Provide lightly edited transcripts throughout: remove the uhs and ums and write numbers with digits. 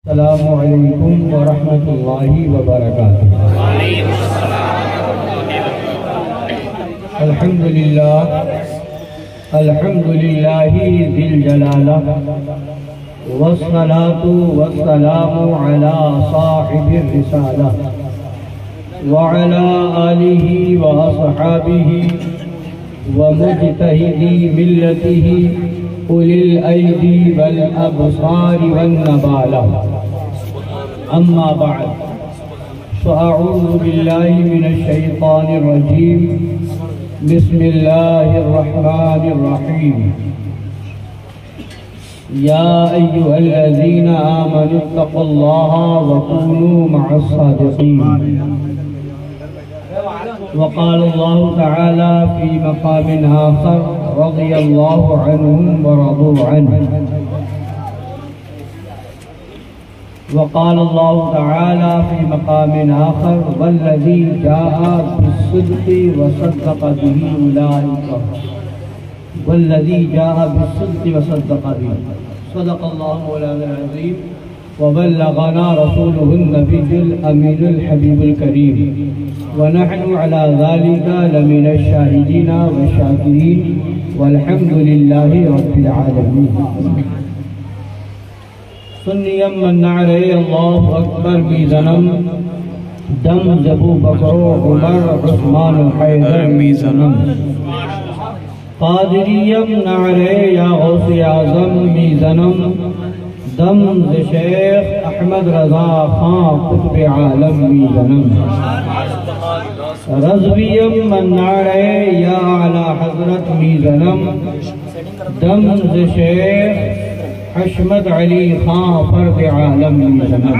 السلام علیکم ورحمۃ اللہ وبرکاتہ۔ الحمد للہ ذی الجلالہ والصلاة والسلام علی صاحب الرسالہ وعلی آلہ واصحابہ ومجتہدی ملتہ أولي الأيدي والأبصار والنبالة. أما بعد فأعوذ بالله من الشيطان الرجيم. بسم الله الرحمن الرحيم. يا أيها الذين آمنوا اتقوا الله وكونوا مع الصادقين. وقال الله تعالى في مقام آخر رضي الله عنهم ورضوا عنه. وقال الله تعالى في مقام آخر والذي جاء بالصدق وصدق به أولئك صدق الله مولانا العظيم وبلغنا رسوله النبي الأمين الحبيب الكريم ونحن على ذلك لمن الشاهدين والشاكرين والحمد لله رب العالمين. سنيا من نعري الله أكبر بزنم دم زبو بكر عمر عثمان حيدر بزنم قادريا نعري يا غوث اعظم بزنم دم شیخ احمد رضا خان قطب عالم بزنم رضویم من نعرے یا علی حضرت میزنم دم شیخ حشمت علی خان فرد عالم میزنم.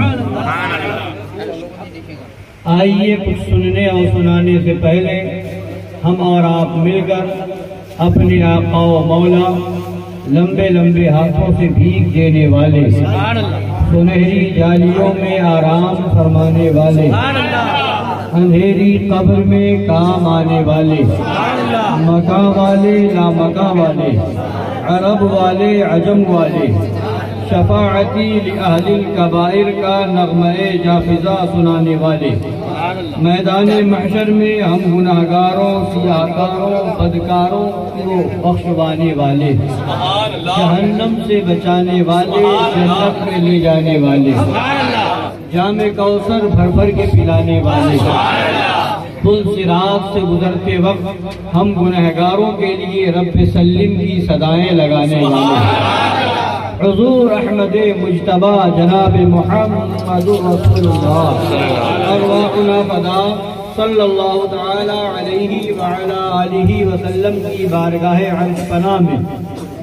آئیے کچھ سننے اور سنانے سے پہلے ہم اور آپ مل کر اپنے آقا و مولا لمبے لمبے ہاتھوں سے بھیگ دینے والے سنہری جالیوں میں آرام فرمانے والے اندھیری قبر میں کام آنے والے مکاں والے لامکاں والے عرب والے عجم والے شفاعتی لأہل الکبائر کا نغمہ جافزہ سنانے والے میدان محشر میں ہم گناہگاروں سیاہکاروں بدکاروں کو بخشوانے والے جہنم سے بچانے والے جنت میں لے جانے والے جام کوثر بھر بھر کے پلانے والے پل صراط سے گزرتے وقت ہم گناہگاروں کے لیے رب سلم کی صدائیں لگانے والے حضور احمد مجتبی جناب محمد رسول اللہ ارواحنا فدا صلی اللہ تعالی علیہ وعلا آلہ وسلم کی بارگاہ عرش پناہ میں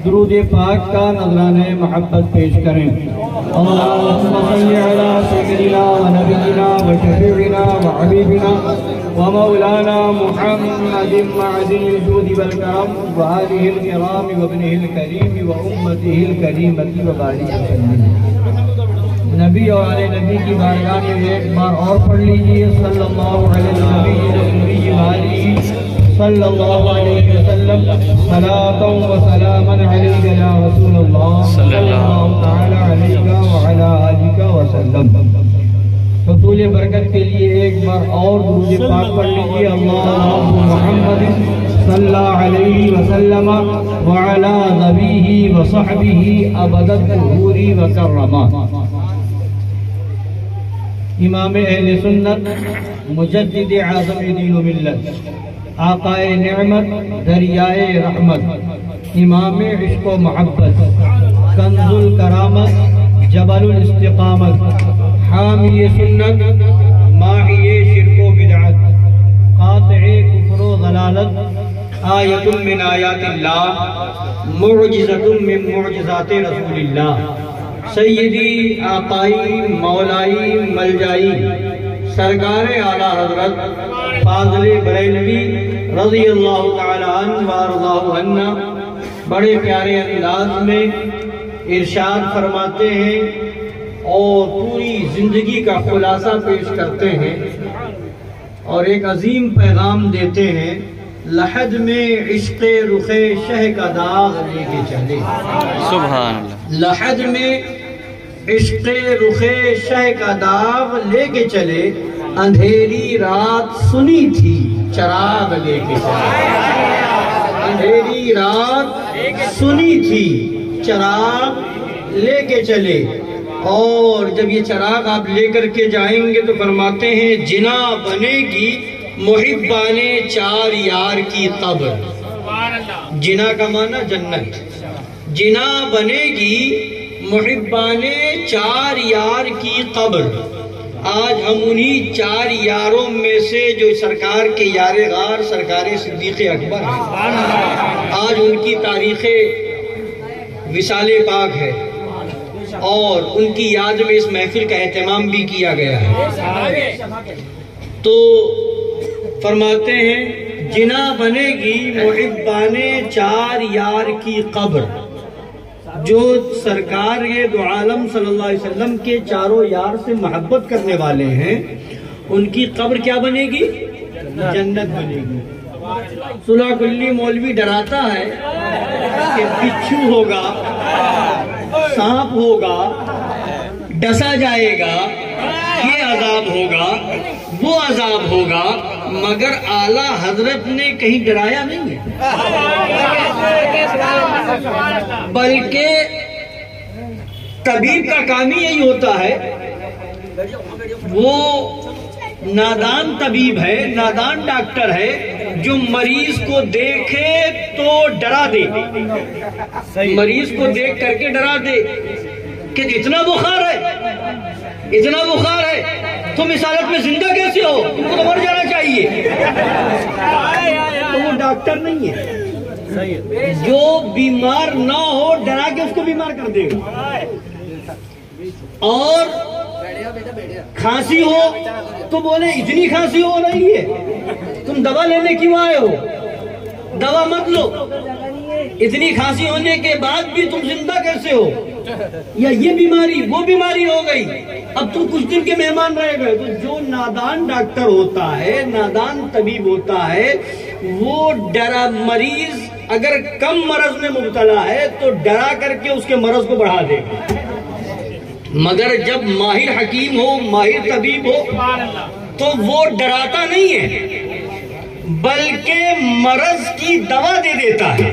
درود پاک کا نذرانہ محبت پیش کریں. اللہم صلی علی سیدنا و نبینا و شفیعنا و حبیبنا و مولانا محمد معدن الجود والکرم و آلہ الکرام و ابنہ الکریم و امتہ الکریمۃ و بارک وسلم. نبی اور آل نبی کی بارگاہ میں ایک بار اور پڑھ لیجئے صلی اللہ علیہ وآلہ صلی اللہ علیہ وسلم صلاة و سلاما علیک یا رسول اللہ صلی اللہ تعالی علیہ وعلا آلہ وسلم. حصول برکت کے لیے ایک بار اور درود پاک پڑھ لیجئے اللہم محمد صلی اللہ علیہ وسلم وعلا نبیہ وصحبہ ابد الظہور وکرمہ. امام اہل سنت مجدد اعظم دین و ملت آقائے نعمت دریائے رحمت امام عشق و محبت کنز الکرامت جبل الاستقامت حامی سنت ماحی شرک و بدعت قاطع کفر و ضلالت آیت من آیات اللہ معجزت من معجزات رسول اللہ سیدی آقائی مولائی ملجائی سرکار اعلیٰ حضرت فاضل بریلوی رضی اللہ تعالی عنہ وارضاہ عنہ بڑے پیارے انداز میں ارشاد فرماتے ہیں اور پوری زندگی کا خلاصہ پیش کرتے ہیں اور ایک عظیم پیغام دیتے ہیں. لحد میں عشق رخ شہ کا داغ لے کے چلے. سبحان اللہ. لحد میں عشق رخ شہ کا داغ لے کے چلے، اندھیری رات سنی تھی چراغ لے کے چلے، اندھیری رات سنی تھی چراغ لے کے چلے۔ اور جب یہ چراغ آپ لے کر کے جائیں گے تو فرماتے ہیں جنا بنے گی محبان چار یار کی قبر۔ جنا کا معنی جنت، جنا بنے گی محبان چار یار کی قبر۔ آج ہم انہی چار یاروں میں سے جو سرکار کے یار غار سرکار صدیق اکبر ہیں، آج ان کی تاریخ وصال پاک ہے اور ان کی یاد میں اس محفل کا اہتمام بھی کیا گیا ہے۔ تو فرماتے ہیں جنا بنے گی محبان چار یار کی قبر۔ جو سرکار دو عالم صلی اللہ علیہ وسلم کے چاروں یار سے محبت کرنے والے ہیں، ان کی قبر کیا بنے گی؟ جنت بنے گی۔ صلح کلی مولوی ڈراتا ہے کہ بچھو ہوگا، سانپ ہوگا، ڈسا جائے گا، یہ عذاب ہوگا، وہ عذاب ہوگا، مگر اعلیٰ حضرت نے کہیں ڈرایا نہیں ہے، بلکہ طبیب کا کام ہی یہی ہوتا ہے۔ وہ نادان طبیب ہے، نادان ڈاکٹر ہے، جو مریض کو دیکھے تو ڈرا دے، مریض کو دیکھ کر کے ڈرا دے کہ اتنا بخار ہے، اتنا بخار ہے، تم اس حالت میں زندہ کیسے ہو، تم کو تو مر جانا چاہیے۔ تو وہ ڈاکٹر نہیں ہے، جو بیمار نہ ہو ڈرا کے اس کو بیمار کر دے گا۔ اور کھانسی ہو تو بولے اتنی کھانسی ہو رہی ہے، تم دوا لینے کیوں آئے ہو، دوا مت لو، اتنی کھانسی ہونے کے بعد بھی تم زندہ کیسے ہو، یا یہ بیماری وہ بیماری ہو گئی، اب تم کچھ دن کے مہمان رہ گئے۔ تو جو نادان ڈاکٹر ہوتا ہے، نادان طبیب ہوتا ہے، وہ ڈرا مریض اگر کم مرض میں مبتلا ہے تو ڈرا کر کے اس کے مرض کو بڑھا دے گا، مگر جب ماہر حکیم ہو، ماہر طبیب ہو تو وہ ڈراتا نہیں ہے بلکہ مرض کی دوا دے دیتا ہے۔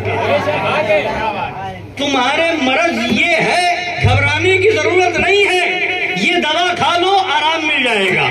تمہارے مرض یہ ہے، گھبرانے کی ضرورت نہیں ہے، یہ دوا کھا لو آرام مل جائے گا،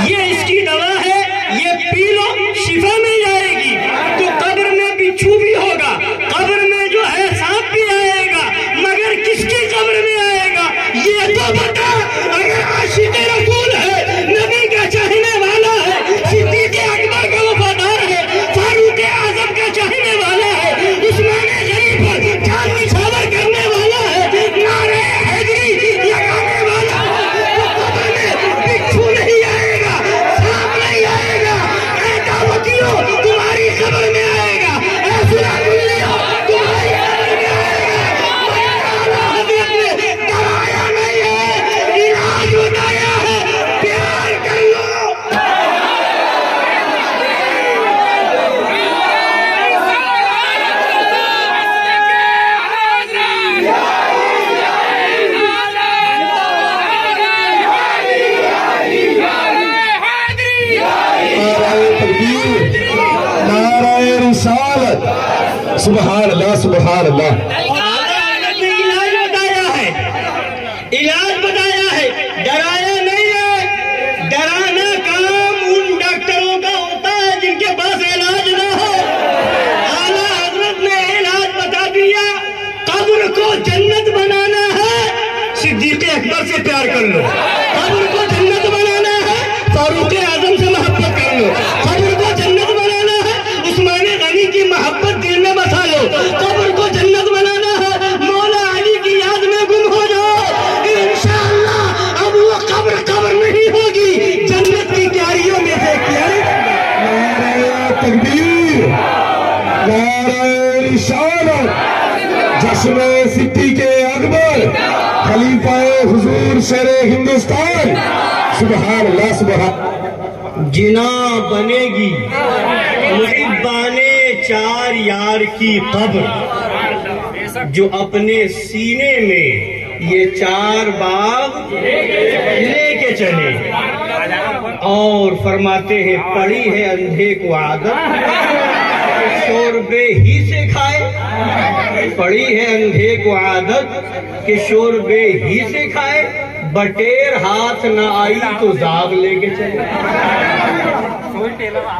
یہ اس کی دوا ہے، یہ پی لو شفا مل جائے گی۔ تو قبر میں بچھو بھی ہوگا، قبر میں جو ہے سانپ بھی آئے گا، مگر کس کی قبر میں آئے گا یہ تو بتا۔ اگر عاشق رسول ہے، نبی کا چاہنے والا ہے، صدیق اکبر کا وفادار ہے، فاروق اعظم کا چاہنے والا ہے، عثمان غنی پر جان نچھاور کرنے والا ہے، نعرہ حیدری لگانے والا ہے، تو قبر میں بچھو نہیں آئے گا، سانپ نہیں آئے گا، اے دعوتیوں تمہاری قبر میں آئے گا، اے صلح کلیوں تمہاری قبر میں آئے گا۔ حضرت نے ڈرایا نہیں ہے، علاج بتایا ہے، پیار کر لو۔ سبحان اللہ سبحان اللہ۔ علاج بتایا ہے، علاج بتایا ہے، ڈرایا نہیں ہے۔ ڈرانا کام ان ڈاکٹروں کا ہوتا ہے جن کے پاس علاج نہ ہو۔ اعلیٰ حضرت نے علاج بتا دیا، قبر کو جنت بنانا ہے، صدیق اکبر سے پیار کر لو۔ قبر کو جنت بنانا ہے، فاروق اعظم سے محبت کر لو۔ قبر کو جنت بنانا ہے، عثمان غنی کی محبت دل میں بسا لو۔ قبر کو جنت بنانا ہے، مولا علی کی یاد میں گم ہو جاؤ، انشاءاللہ اب وہ قبر نہیں ہوگی، جنت کی کیاریوں میں سے کیاری۔ نعرہ تکبیر، نعرہ رسالت، جشن صدیق اکبر، خلیفہ حضور شیر ہندوستان، سبحان اللہ سبحان۔ جنا بنے گی محبان چار یار کی قبر، جو اپنے سینے میں یہ 4 باغ لے کے چلے، اور فرماتے ہیں پڑی ہے اندھے کو عادت شوربے ہی سے کھائے، پڑی ہے اندھے کو عادت کہ شوربے ہی سے کھائے، بٹیر ہاتھ نہ آئی تو زاغ لے کے چلے۔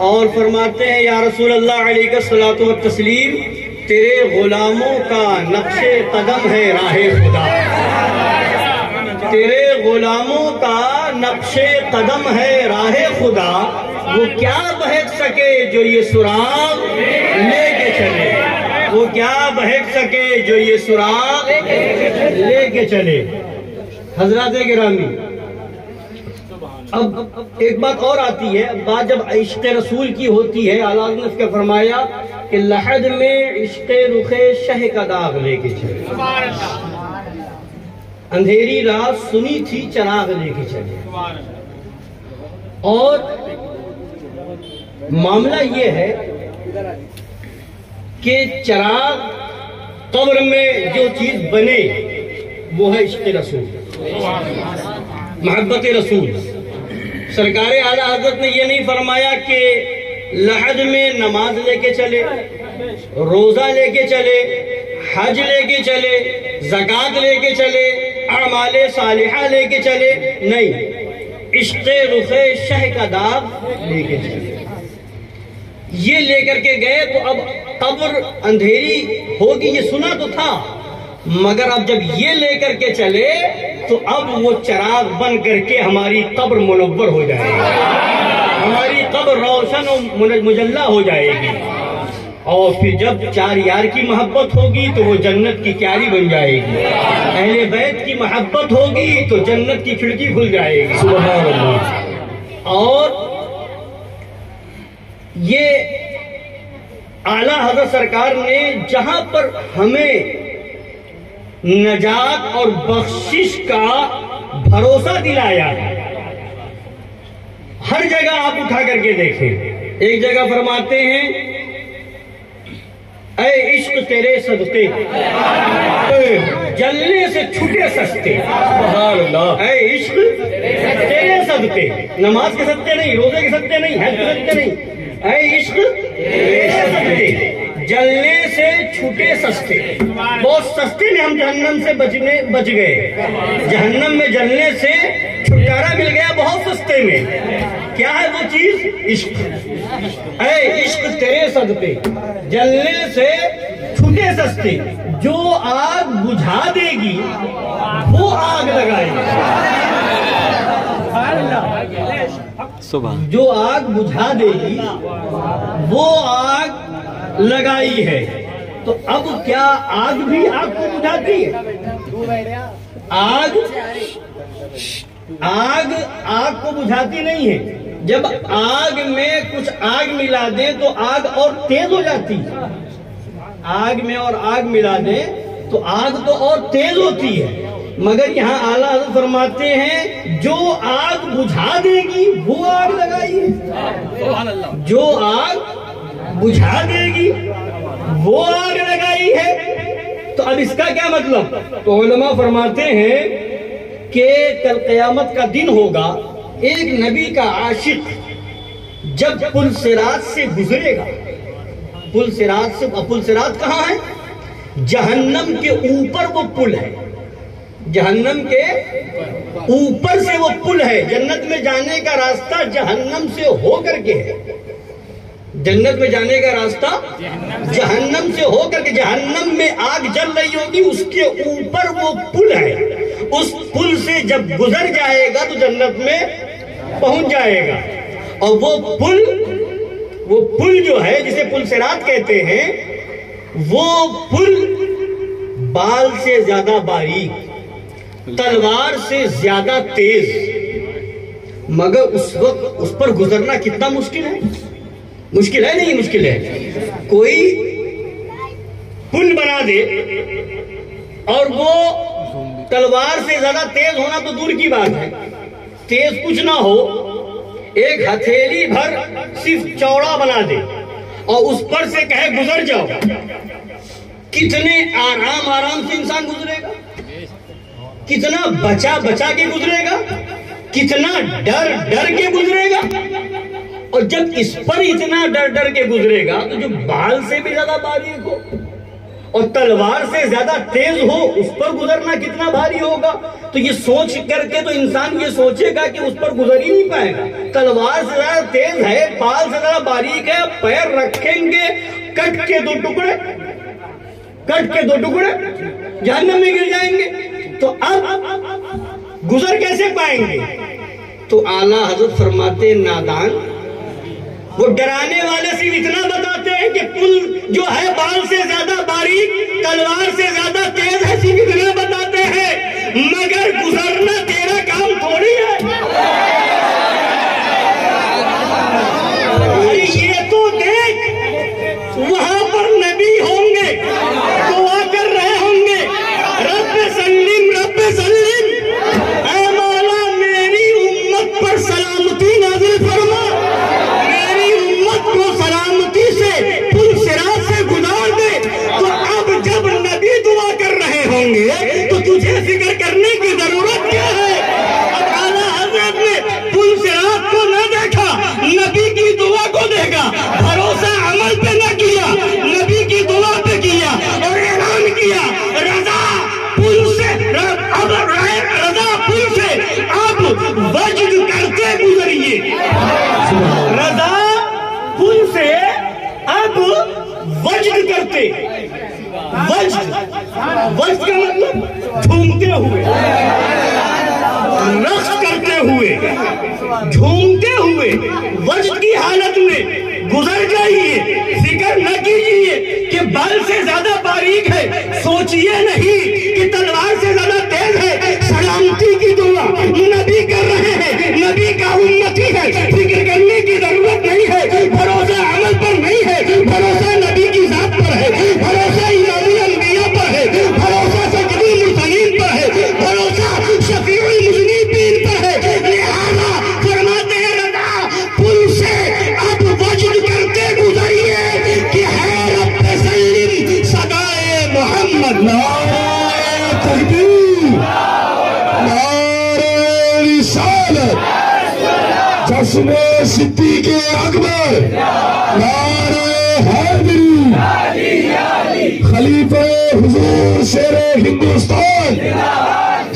اور فرماتے ہیں یا رسول اللہ علیہ الصلوۃ والتسلیم، تیرے غلاموں کا نقش قدم ہے راہ خدا، تیرے غلاموں کا نقش قدم ہے راہ خدا، وہ کیا بہک سکے جو یہ سراغ لے کے چلے، وہ کیا بہک سکے جو یہ سراغ لے کے چلے۔ حضرات گرامی، اب ایک بات اور آتی ہے، بات جب عشق رسول کی ہوتی ہے، اعلیٰ حضرت نے فرمایا کہ لحد میں عشق رخ شہ کا داغ لے کے چلے، اندھیری رات سنی تھی چراغ لے کے چلے۔ اور معاملہ یہ ہے کہ چراغ قبر میں جو چیز بنے وہ ہے عشق رسول، محبت رسول۔ سرکار اعلیٰ حضرت نے یہ نہیں فرمایا کہ لحد میں نماز لے کے چلے، روزہ لے کے چلے، حج لے کے چلے، زکوٰۃ لے کے چلے، اعمال صالحہ لے کے چلے، نہیں، عشق رخ شہ کا داغ لے کے چلے۔ یہ لے کر کے گئے تو اب قبر اندھیری ہوگی یہ سنا تو تھا، مگر اب جب یہ لے کر کے چلے تو اب وہ چراغ بن کر کے ہماری قبر منور ہو جائے گی، ہماری قبر روشن و مجلہ ہو جائے گی، اور پھر جب 4 یار کی محبت ہوگی تو وہ جنت کی کیاری بن جائے گی، اہل بیت کی محبت ہوگی تو جنت کی کھڑکی کھل جائے گی، سبحان اللہ۔ اور یہ اعلیٰ حضرت سرکار نے جہاں پر ہمیں نجات اور بخشش کا بھروسہ دلایا ہے، ہر جگہ آپ اٹھا کر کے دیکھیں، ایک جگہ فرماتے ہیں اے عشق تیرے صدقے جلنے سے چھٹے سستے، سبحان اللہ، اے عشق تیرے صدقے، نماز کے صدقے نہیں، روزے کے صدقے نہیں، حج کے صدقے نہیں، اے عشق تیرے صدقے جلنے سے چھوٹے سستے۔ بہت سستے میں ہم جہنم سے بچ گئے، جہنم میں جلنے سے چھٹکارا مل گیا بہت سستے میں۔ کیا ہے وہ چیز؟ عشق۔ اے عشق تیرے صدقے جلنے سے چھوٹے سستے، جو آگ بجھا دے گی وہ آگ لگائے گی، جو آگ بجھا دے گی وہ آگ لگائی ہے۔ تو اب کیا آگ بھی آگ کو بجھاتی ہے؟ آگ کو بجھاتی نہیں ہے، جب آگ میں کچھ آگ ملا دیں تو آگ اور تیز ہو جاتی، آگ میں اور آگ ملا دیں تو آگ تو اور تیز ہوتی ہے، مگر یہاں اعلیٰ حضرت فرماتے ہیں جو آگ بجھا دے گی وہ آگ لگائی ہے، جو آگ بجھا دے گی وہ آگ لگائی ہے۔ تو اب اس کا کیا مطلب؟ تو علماء فرماتے ہیں کہ کل قیامت کا دن ہوگا، ایک نبی کا عاشق جب پل صراط سے گزرے گا، پل صراط کہاں ہے؟ جہنم کے اوپر وہ پل ہے، جہنم کے اوپر سے وہ پل ہے، جنت میں جانے کا راستہ جہنم سے ہو کر کے ہے، جنت میں جانے کا راستہ جہنم سے ہو کر کے، جہنم میں آگ جل رہی ہوگی، اس کے اوپر وہ پل ہے، اس پل سے جب گزر جائے گا تو جنت میں پہنچ جائے گا۔ اور وہ پل جو ہے جسے پل صراط کہتے ہیں، وہ پل بال سے زیادہ باریک، تلوار سے زیادہ تیز، مگر اس وقت اس پر گزرنا کتنا مشکل ہے، مشکل ہے نہیں مشکل ہے۔ کوئی پل بنا دے اور وہ تلوار سے زیادہ تیز ہونا تو دور کی بات ہے، تیز کچھ نہ ہو، ایک ہتھیلی بھر صرف چوڑا بنا دے اور اس پر سے کہے گزر جاؤ، کتنے آرام سے انسان گزرے گا، کتنا بچا بچا کے گزرے گا، کتنا ڈر ڈر کے گزرے گا. اور جب اس پر اتنا ڈر ڈر کے گزرے گا تو جو بال سے بھی زیادہ باریک ہو اور تلوار سے زیادہ تیز ہو اس پر گزرنا کتنا بھاری ہوگا. تو یہ سوچ کر کے تو انسان یہ سوچے گا کہ اس پر گزر ہی نہیں پائے گا. تلوار سے زیادہ تیز ہے، بال سے زیادہ باریک ہے، پیر رکھیں گے کٹ کے دو ٹکڑے جہنم میں گر جائیں گے. تو اب گزر کیسے پائیں گے؟ تو اعلیٰ حضرت فرماتے نادان، وہ ڈرانے والے صرف اتنا بتاتے ہیں کہ پل جو ہے بال سے زیادہ باریک، تلوار سے زیادہ تیز ہے، صرف اتنا بتاتے ہیں، مگر گزرنا تیرا کام تھوڑی ہے. یہ تو دیکھ وہاں پر نبی ہوں گے، دعا کر رہے ہوں گے، رب سلم رب سلم، اے مولا میری امت پر سلامتی نازل فرما، کو سلامتی سے پل صراط سے گزار دے. تو اب جب نبی دعا کر رہے ہوں گے تو تجھے فکر کرنے کی ضرورت کیا ہے؟ اب اعلیٰ حضرت نے پل صراط کو نہ دیکھا، نبی کی دعا کو دیکھا، بھروسہ عمل پہ نہ کیا، نبی کی دعا پہ کیا اور اعلان کیا رضا پل سے، اب رضا پل سے اب وجد کرتے گزریے. رضا پل سے اب وجد کرتے، وجد کا مطلب جھومتے ہوئے، رقص کرتے ہوئے، جھومتے ہوئے وجد کی حالت میں گزر جائیے. فکر نہ کیجئے کہ بال سے زیادہ باریک ہے، سوچئے نہیں کہ تلوار سے زیادہ تیز ہے. سلامتی کی دعا نبی کر رہے ہیں، نبی کا امتی ہے، فکر کرنے کی ضرورت نہیں ہے، بھروسہ عمل پر نہیں ہے، بھروسہ نبی کی ذات پر ہے، بھروسہ امام الانبیاء پر ہے، بھروسہ سیدی المرسلین پر ہے، بھروسہ شفیع المذنبین پر ہے. لہذا فرماتے ہیں رضا پل سے اب وجد کرتے گزریے کہ ہے رب سلم صدائے محمد. نعرہ تکبیر، نعرہ رسالت، جشن صدیق اکبر، نعرہ حیدری، خلیفہ حضور شیر ہندوستان.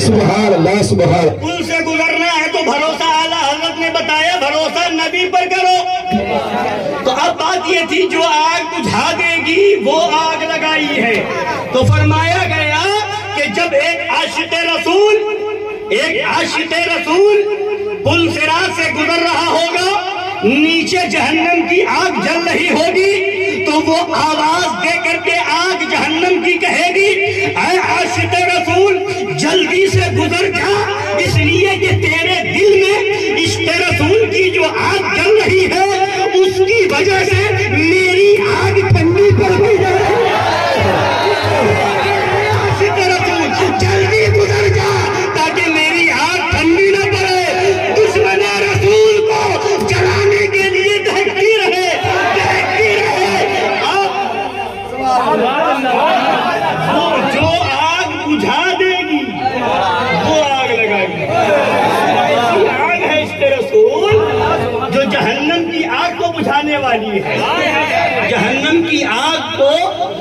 سبحان اللہ سبحان. پل سے گزرنا ہے تو بھروسہ اعلیٰ حضرت نے بتایا بھروسہ نبی پر کرو. تو اب بات یہ تھی جو آگ بجھا دے گی وہ آگ لگائی ہے. تو فرمایا گیا کہ جب ایک عاشق رسول پل صراط سے گزر رہا ہوگا، نیچے جہنم کی آگ جل رہی ہوگی، تو وہ آواز دے کر کے آگ جہنم کی کہے گی اے عاشق رسول جلدی سے گزر جا، اس لیے کہ تیرے دل میں عشق رسول کی جو آگ جل رہی ہے اس کی وجہ سے میری آگ ٹھنڈی پڑ گئی ہے. عاشق رسول جلدی گزر جا تاکہ میری آگ ٹھنڈی نہ پڑے. دشمن رسول کو جلانے کے لیے دہکتی رہے. وہ جو آگ بجھا دے گی وہ آگ لگائے گی. آگ ہے عشق رسول جو جہنم کی آگ کو بجھانے والی ہے، جہنم کی آگ کو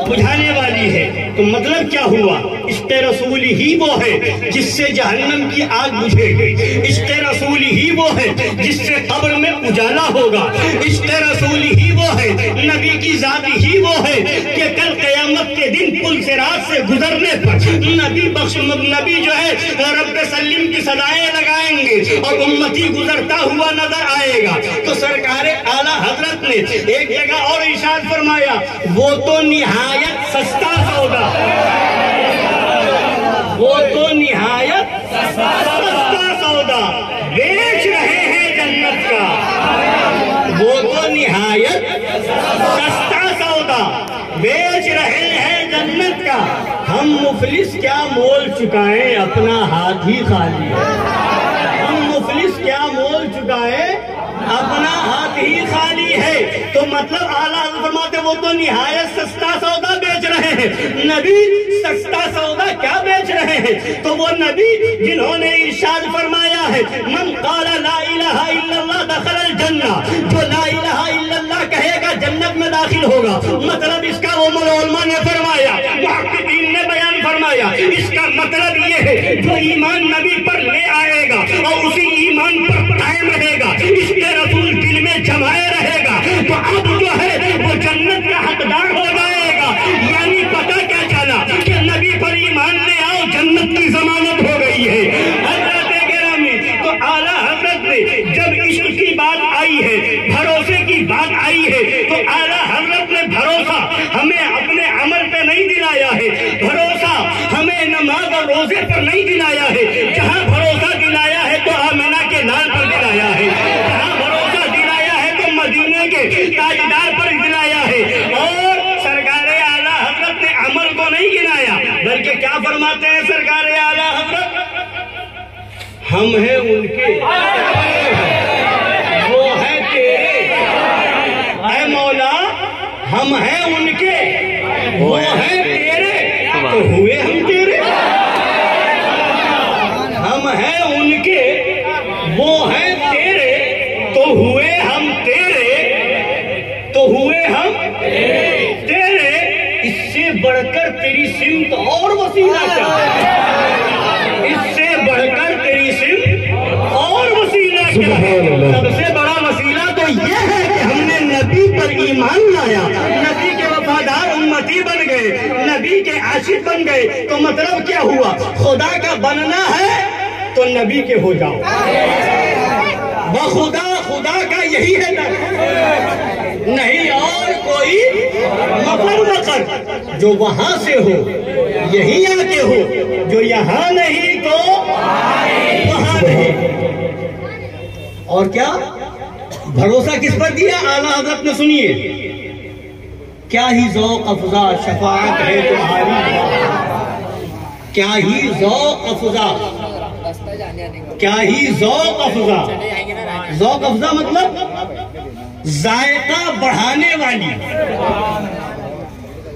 بجھانے والی ہے. تو مطلب کیا ہوا؟ عشق رسول ہی وہ ہے جس سے جہنم کی آگ بجھے گی، عشق رسول ہی وہ ہے جس سے قبر میں اجالا ہوگا، عشق رسول ہی وہ ہے، نبی کی ذات ہی وہ ہے کہ کل قیامت کے دن پل صراط سے گزرنے پر نبی جو ہے رب سلم کی صدائیں لگائیں گے اور امتی گزرتا ہوا نظر آئے گا. تو سرکار اعلیٰ حضرت نے ایک جگہ اور ارشاد فرمایا وہ تو نہایت سستا سودا، وہ تو نہایت سستا سودا بیچ رہے ہیں جنت کا، وہ تو نہایت سستا سودا بیچ رہے ہیں جنت کا. ہم مفلس کیا مول چکائیں اپنا ہاتھ ہی خالی ہے، ہم مفلس کیا مول چکائیں اپنا ہاتھ ہی خالی ہے. تو مطلب اعلیٰ حضرت فرماتے وہ تو نہایت سستا سودا بیچ رہے ہیں. نبی سستا سودا کیا بیچ رہے ہیں؟ ہیں تو وہ نبی جنہوں نے ارشاد فرمایا ہے من قال لا الہ الا اللہ دخل الجنہ، جو لا الہ الا اللہ کہے گا جنت میں داخل ہوگا۔ مطلب اس کا وہ علماء نے فرمایا، محققین نے بیان فرمایا، اس کا مطلب یہ ہے جو ایمان نبی پر لے آئے گا اور اسی ایمان پر قائم رہے گا، اس کے رسول دل میں جمائے رہے گا تو اب جو ہے وہ جنت کا حقدار ہو جائے گا۔ یعنی پتہ کیا چلا کہ نبی پر ایمان لے آؤ، جنت کی ضمانت ہو گئی ہے۔ حضرت گرامی، تو اعلیٰ حضرت نے جب عشق کی بات آئی ہے، بھروسے کی بات آئی ہے، تو اعلیٰ حضرت نے بھروسہ ہمیں اپنے عمل پہ نہیں دلایا ہے، بھروسہ ہمیں نماز اور روزے پر نہیں دلایا ہے، جہاں بھروسہ دلایا ہے تو آمنہ کے لال پر دلایا ہے، جہاں بھروسہ دلایا ہے تو مدینے کے تاجدار پر دلایا ہے۔ اور سرکار اعلیٰ حضرت نے عمل کو نہیں گنایا، بلکہ کیا فرماتے ہیں سرکار اعلیٰ حضرت؟ ہم ہیں ان کے، وہ ہیں تیرے، اے مولا ہم ہیں ان کے، وہ ہیں تیرے، تو ہوئے ہم تیرے۔ ہم ہیں ان کے، وہ ہیں تیرے، تو ہوئے ہم تیرے، تو ہوئے ہم تیرے۔ اس سے بڑھ کر تیری سمت اور وسیلہ کیا ہے؟ اس سے بڑھ کر تیری سمت اور وسیلہ کیا ہے؟ سب سے بڑا وسیلہ تو یہ ہے کہ ہم نے نبی پر ایمان لایا، نبی کے وفادار امتی بن گئے، نبی کے عاشق بن گئے۔ تو مطلب کیا ہوا؟ خدا کا بننا ہے تو نبی کے ہو جاؤ، بخدا خدا کا یہی ہے، نہیں اور کوئی مفر جو وہاں سے ہو یہی آ کے ہو، جو یہاں نہیں تو وہاں نہیں۔ اور کیا بھروسہ کس پر دیا اعلیٰ حضرت نے؟ سنیے، کیا ہی ذوق افزا شفاعت ہے تمہاری، کیا ہی ذوق افزا، کیا ہی ذوق افزا۔ ذوق افزا مطلب ذائقہ بڑھانے والی،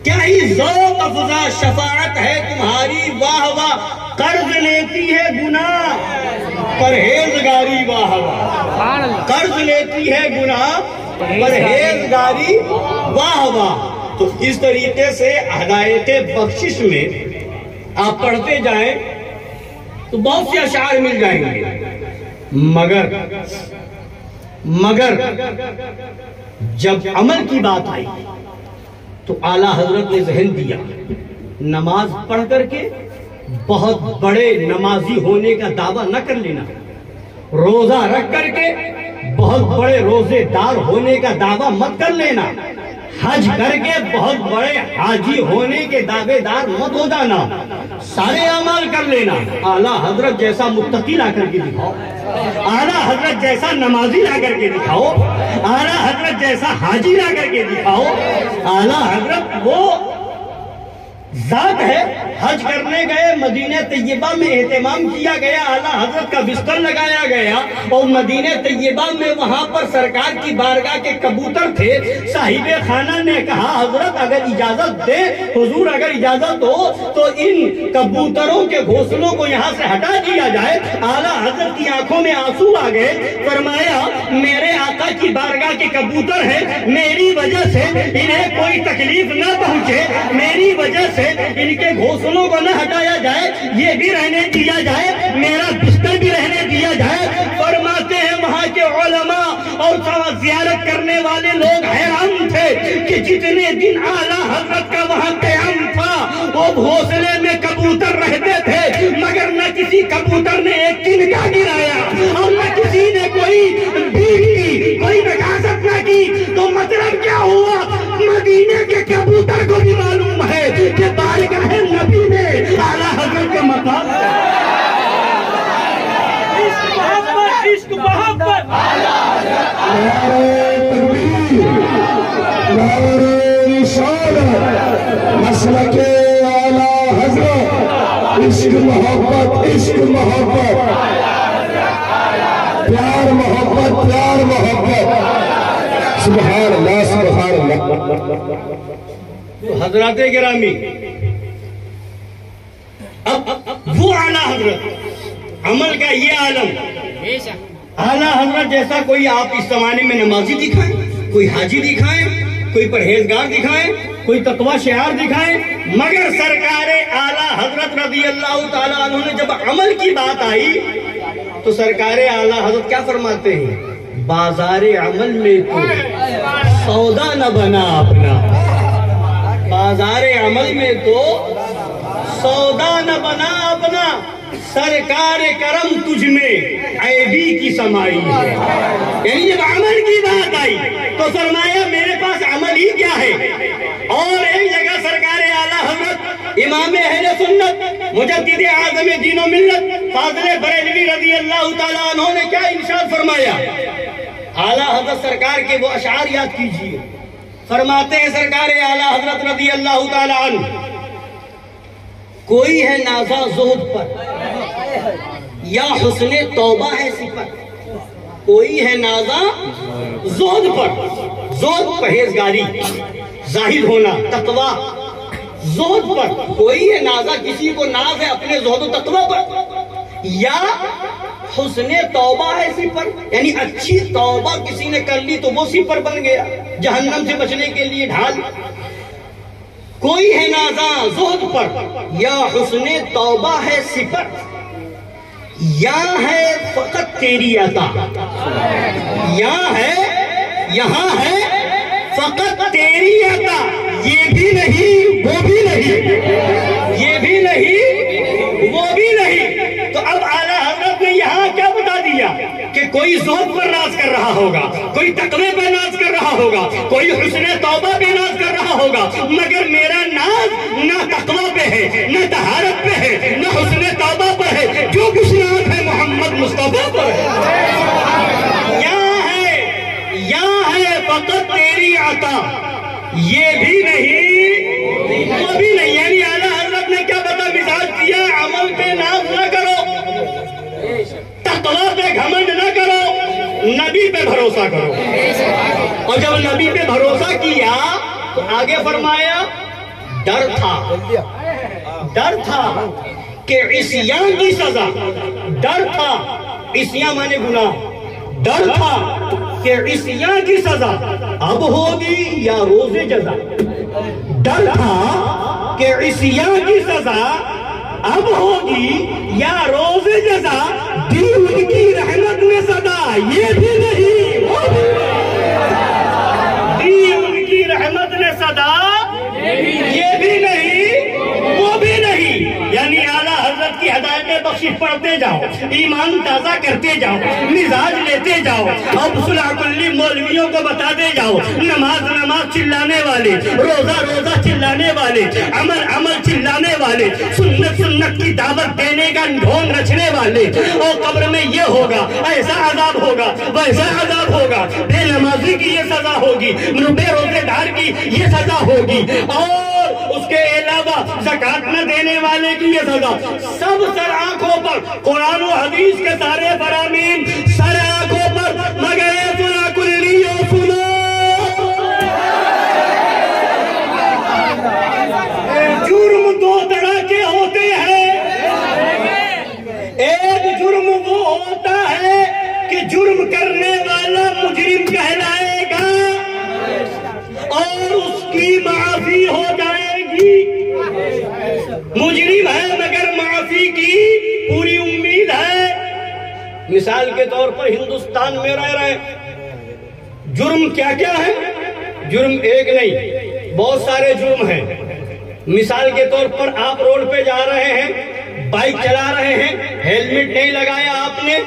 کیا ہی ذوق افزا شفاعت ہے تمہاری، واہ واہ قرض لیتی ہے گناہ پرہیزگاری، واہ واہ قرض لیتی ہے گناہ پرہیزگاری، واہ واہ۔ تو اس طریقے سے ہدایت بخشش میں آپ پڑھتے جائیں تو بہت سے اشعار مل جائیں گے، مگر جب عمل کی بات آئی تو اعلیٰ حضرت نے ذہن دیا، نماز پڑھ کر کے بہت بڑے نمازی ہونے کا دعویٰ نہ کر لینا، روزہ رکھ کر کے بہت بڑے روزے دار ہونے کا دعویٰ مت کر لینا، حج کر کے بہت بڑے حاجی ہونے کے دعوے دار مت ہو جانا، سارے اعمال کر لینا۔ اعلیٰ حضرت جیسا متقی لا کر کے دکھاؤ، اعلیٰ حضرت جیسا نمازی لا کر کے دکھاؤ، اعلیٰ حضرت جیسا حاجی لا کر کے دکھاؤ۔ اعلیٰ حضرت وہ ذات ہے، حج کرنے گئے مدینہ طیبہ میں اہتمام کیا گیا، اعلیٰ حضرت کا بستر لگایا گیا اور مدینہ طیبہ میں وہاں پر سرکار کی بارگاہ کے کبوتر تھے۔ صاحب خانہ نے کہا حضرت اگر اجازت دے، حضور اگر اجازت ہو تو ان کبوتروں کے گھونسلوں کو یہاں سے ہٹا دیا جائے۔ اعلیٰ حضرت کی آنکھوں میں آنسو آ گئے، فرمایا میرے آقا کی بارگاہ کے کبوتر ہیں، میری وجہ سے انہیں کوئی تکلیف نہ پہنچے، میری وجہ سے ان کے گھونسلوں کو نہ ہٹایا جائے، یہ بھی رہنے دیا جائے، میرا بستر بھی رہنے دیا جائے۔ فرماتے ہیں وہاں کے علماء اور زیارت کرنے والے لوگ حیران تھے کہ جتنے دن اعلیٰ حضرت کا وہاں قیام تھا وہ گھونسلے میں کبوتر رہتے تھے، مگر نہ کسی کبوتر نے ایک تنکا گرایا اور نہ کسی نے کوئی بھیک کی، کوئی نجاست نہ کی۔ تو مطلب کیا ہوا؟ مدینے کے کبوتر کو بھی معلوم ہے کہ بارگاہ نبی میں اعلیٰ حضرت کا مقام ہے۔ عشق محبت مسلک اعلیٰ حضرت، عشق محبت، عشق محبت، پیار محبت، پیار محبت، سبحان اللہ سبحان اللہ۔ حضرات گرامی، اب وہ اعلیٰ حضرت، عمل کا یہ عالم، اعلیٰ حضرت جیسا کوئی آپ اس زمانے میں نمازی دکھائیں، کوئی حاجی دکھائیں، کوئی پرہیزگار دکھائیں، کوئی تقوی شعار دکھائیں، مگر سرکار اعلیٰ حضرت رضی اللہ تعالیٰ عنہ نے جب عمل کی بات آئی تو سرکار اعلیٰ حضرت کیا فرماتے ہیں؟ بازار عمل میں تو سودا نہ بنا اپنا، بازار عمل میں تو سودا نہ بنا اپنا، سرکار کرم تجھ میں عیبی کی سمائی ہے۔ یعنی جب عمل کی بات آئی تو فرمایا میرے پاس عمل ہی کیا ہے۔ اور ایک جگہ سرکار اعلیٰ حضرت امام اہل سنت مجدد اعظم دین و ملت فاضل بریلوی رضی اللہ تعالیٰ عنہ نے کیا ارشاد فرمایا؟ اعلیٰ حضرت سرکار کے وہ اشعار یاد کیجئے، فرماتے ہیں سرکار اعلیٰ حضرت رضی اللہ تعالیٰ عنہ، کوئی ہے نازا زہد پر یا حسن توبہ ہے صفت، کوئی ہے نازا زہد پر، زہد پرہیزگاری، زاہد ہونا، تقوی، زہد پر کوئی ہے نازا، کسی کو ناز ہے اپنے زہد و تقوی پر، یا حسن توبہ ہے صفر، یعنی اچھی توبہ کسی نے کر لی تو وہ صفر بن گیا، جہنم سے بچنے کے لیے ڈھال۔ کوئی ہے نازاں زہد پر یا حسن توبہ ہے صفت، یا ہے فقط تیری عطا، یا ہے یہاں ہے فقط تیری عطا، یہ بھی نہیں وہ بھی نہیں، یہ بھی نہیں وہ بھی نہیں۔ تو اب اعلیٰ حضرت نے یہاں کیا بتا دیا کہ کوئی زہد پر ناز کر رہا ہوگا، کوئی تقوی پہ ناز کر رہا ہوگا، کوئی حسن توبہ پہ ناز کر رہا ہوگا، مگر میرا ناز نہ تقوی پہ ہے، نہ طہارت پہ ہے، نہ حسن توبہ پر ہے، جو کچھ ناز ہے محمد مصطفیٰ پر ہے۔ یہاں ہے فقط تیری عطا، یہ بھی نہیں وہ بھی نہیں۔ یعنی اعلیٰ حضرت نے کیا بتا مزاج کیا؟ عمل پہ ناز نہ کرو، تقوی پہ گھمنڈ نہ کرو، نبی پہ بھروسہ کرو۔ اور جب نبی پہ بھروسہ کیا تو آگے فرمایا ڈر تھا کہ عصیان کی سزا، ڈر تھا، عصیان مانے گناہ، ڈر تھا کہ عصیان کی سزا اب ہوگی یا روز جزا، ڈر تھا کہ عصیان کی سزا اب ہوگی یا روز جزا، دی ان کی رحمت نے صدا، یہ بھی نہیں وہ بھی نہیں، دی ان کی رحمت نے صدا، یہ بھی نہیں وہ بھی نہیں۔ یعنی اعلیٰ حضرت کی ہدایت بخشش پڑھتے جاؤ، ایمان تازہ کرتے جاؤ، مزاج لیتے جاؤ، اور صلح کلی مولویوں کو بتاتے جاؤ، نماز چلانے والے، روزہ چلانے والے، عمل چلانے والے، سنت کی دعوت دینے کا ڈھونگ رچنے والے، اور قبر میں یہ ہوگا، ایسا عذاب ہوگا، ویسا عذاب ہوگا، بے نمازی کی یہ سزا ہوگی، بے روزے دار کی یہ سزا ہوگی، اور اس کے علاوہ زکوٰۃ نہ دینے والے کی یہ سزا، سب سر آنکھوں پر، قرآن و حدیث کے سارے فرامین سر آنکھوں پر، مگر سنا کلی و سنو، جرم دو طرح کے ہوتے ہیں، ایک جرم وہ ہوتا ہے کہ جرم کرنے والا مجرم کہلائے گا اور اس کی معافی ہو جائے گی، مجرم ہے مگر معافی کی پوری امید ہے۔ مثال کے طور پر ہندوستان میں رہ رہے، جرم کیا کیا ہے؟ جرم ایک نہیں، بہت سارے جرم ہیں۔ مثال کے طور پر آپ روڈ پہ جا رہے ہیں، بائک چلا رہے ہیں، ہیلمٹ نہیں لگایا آپ نے،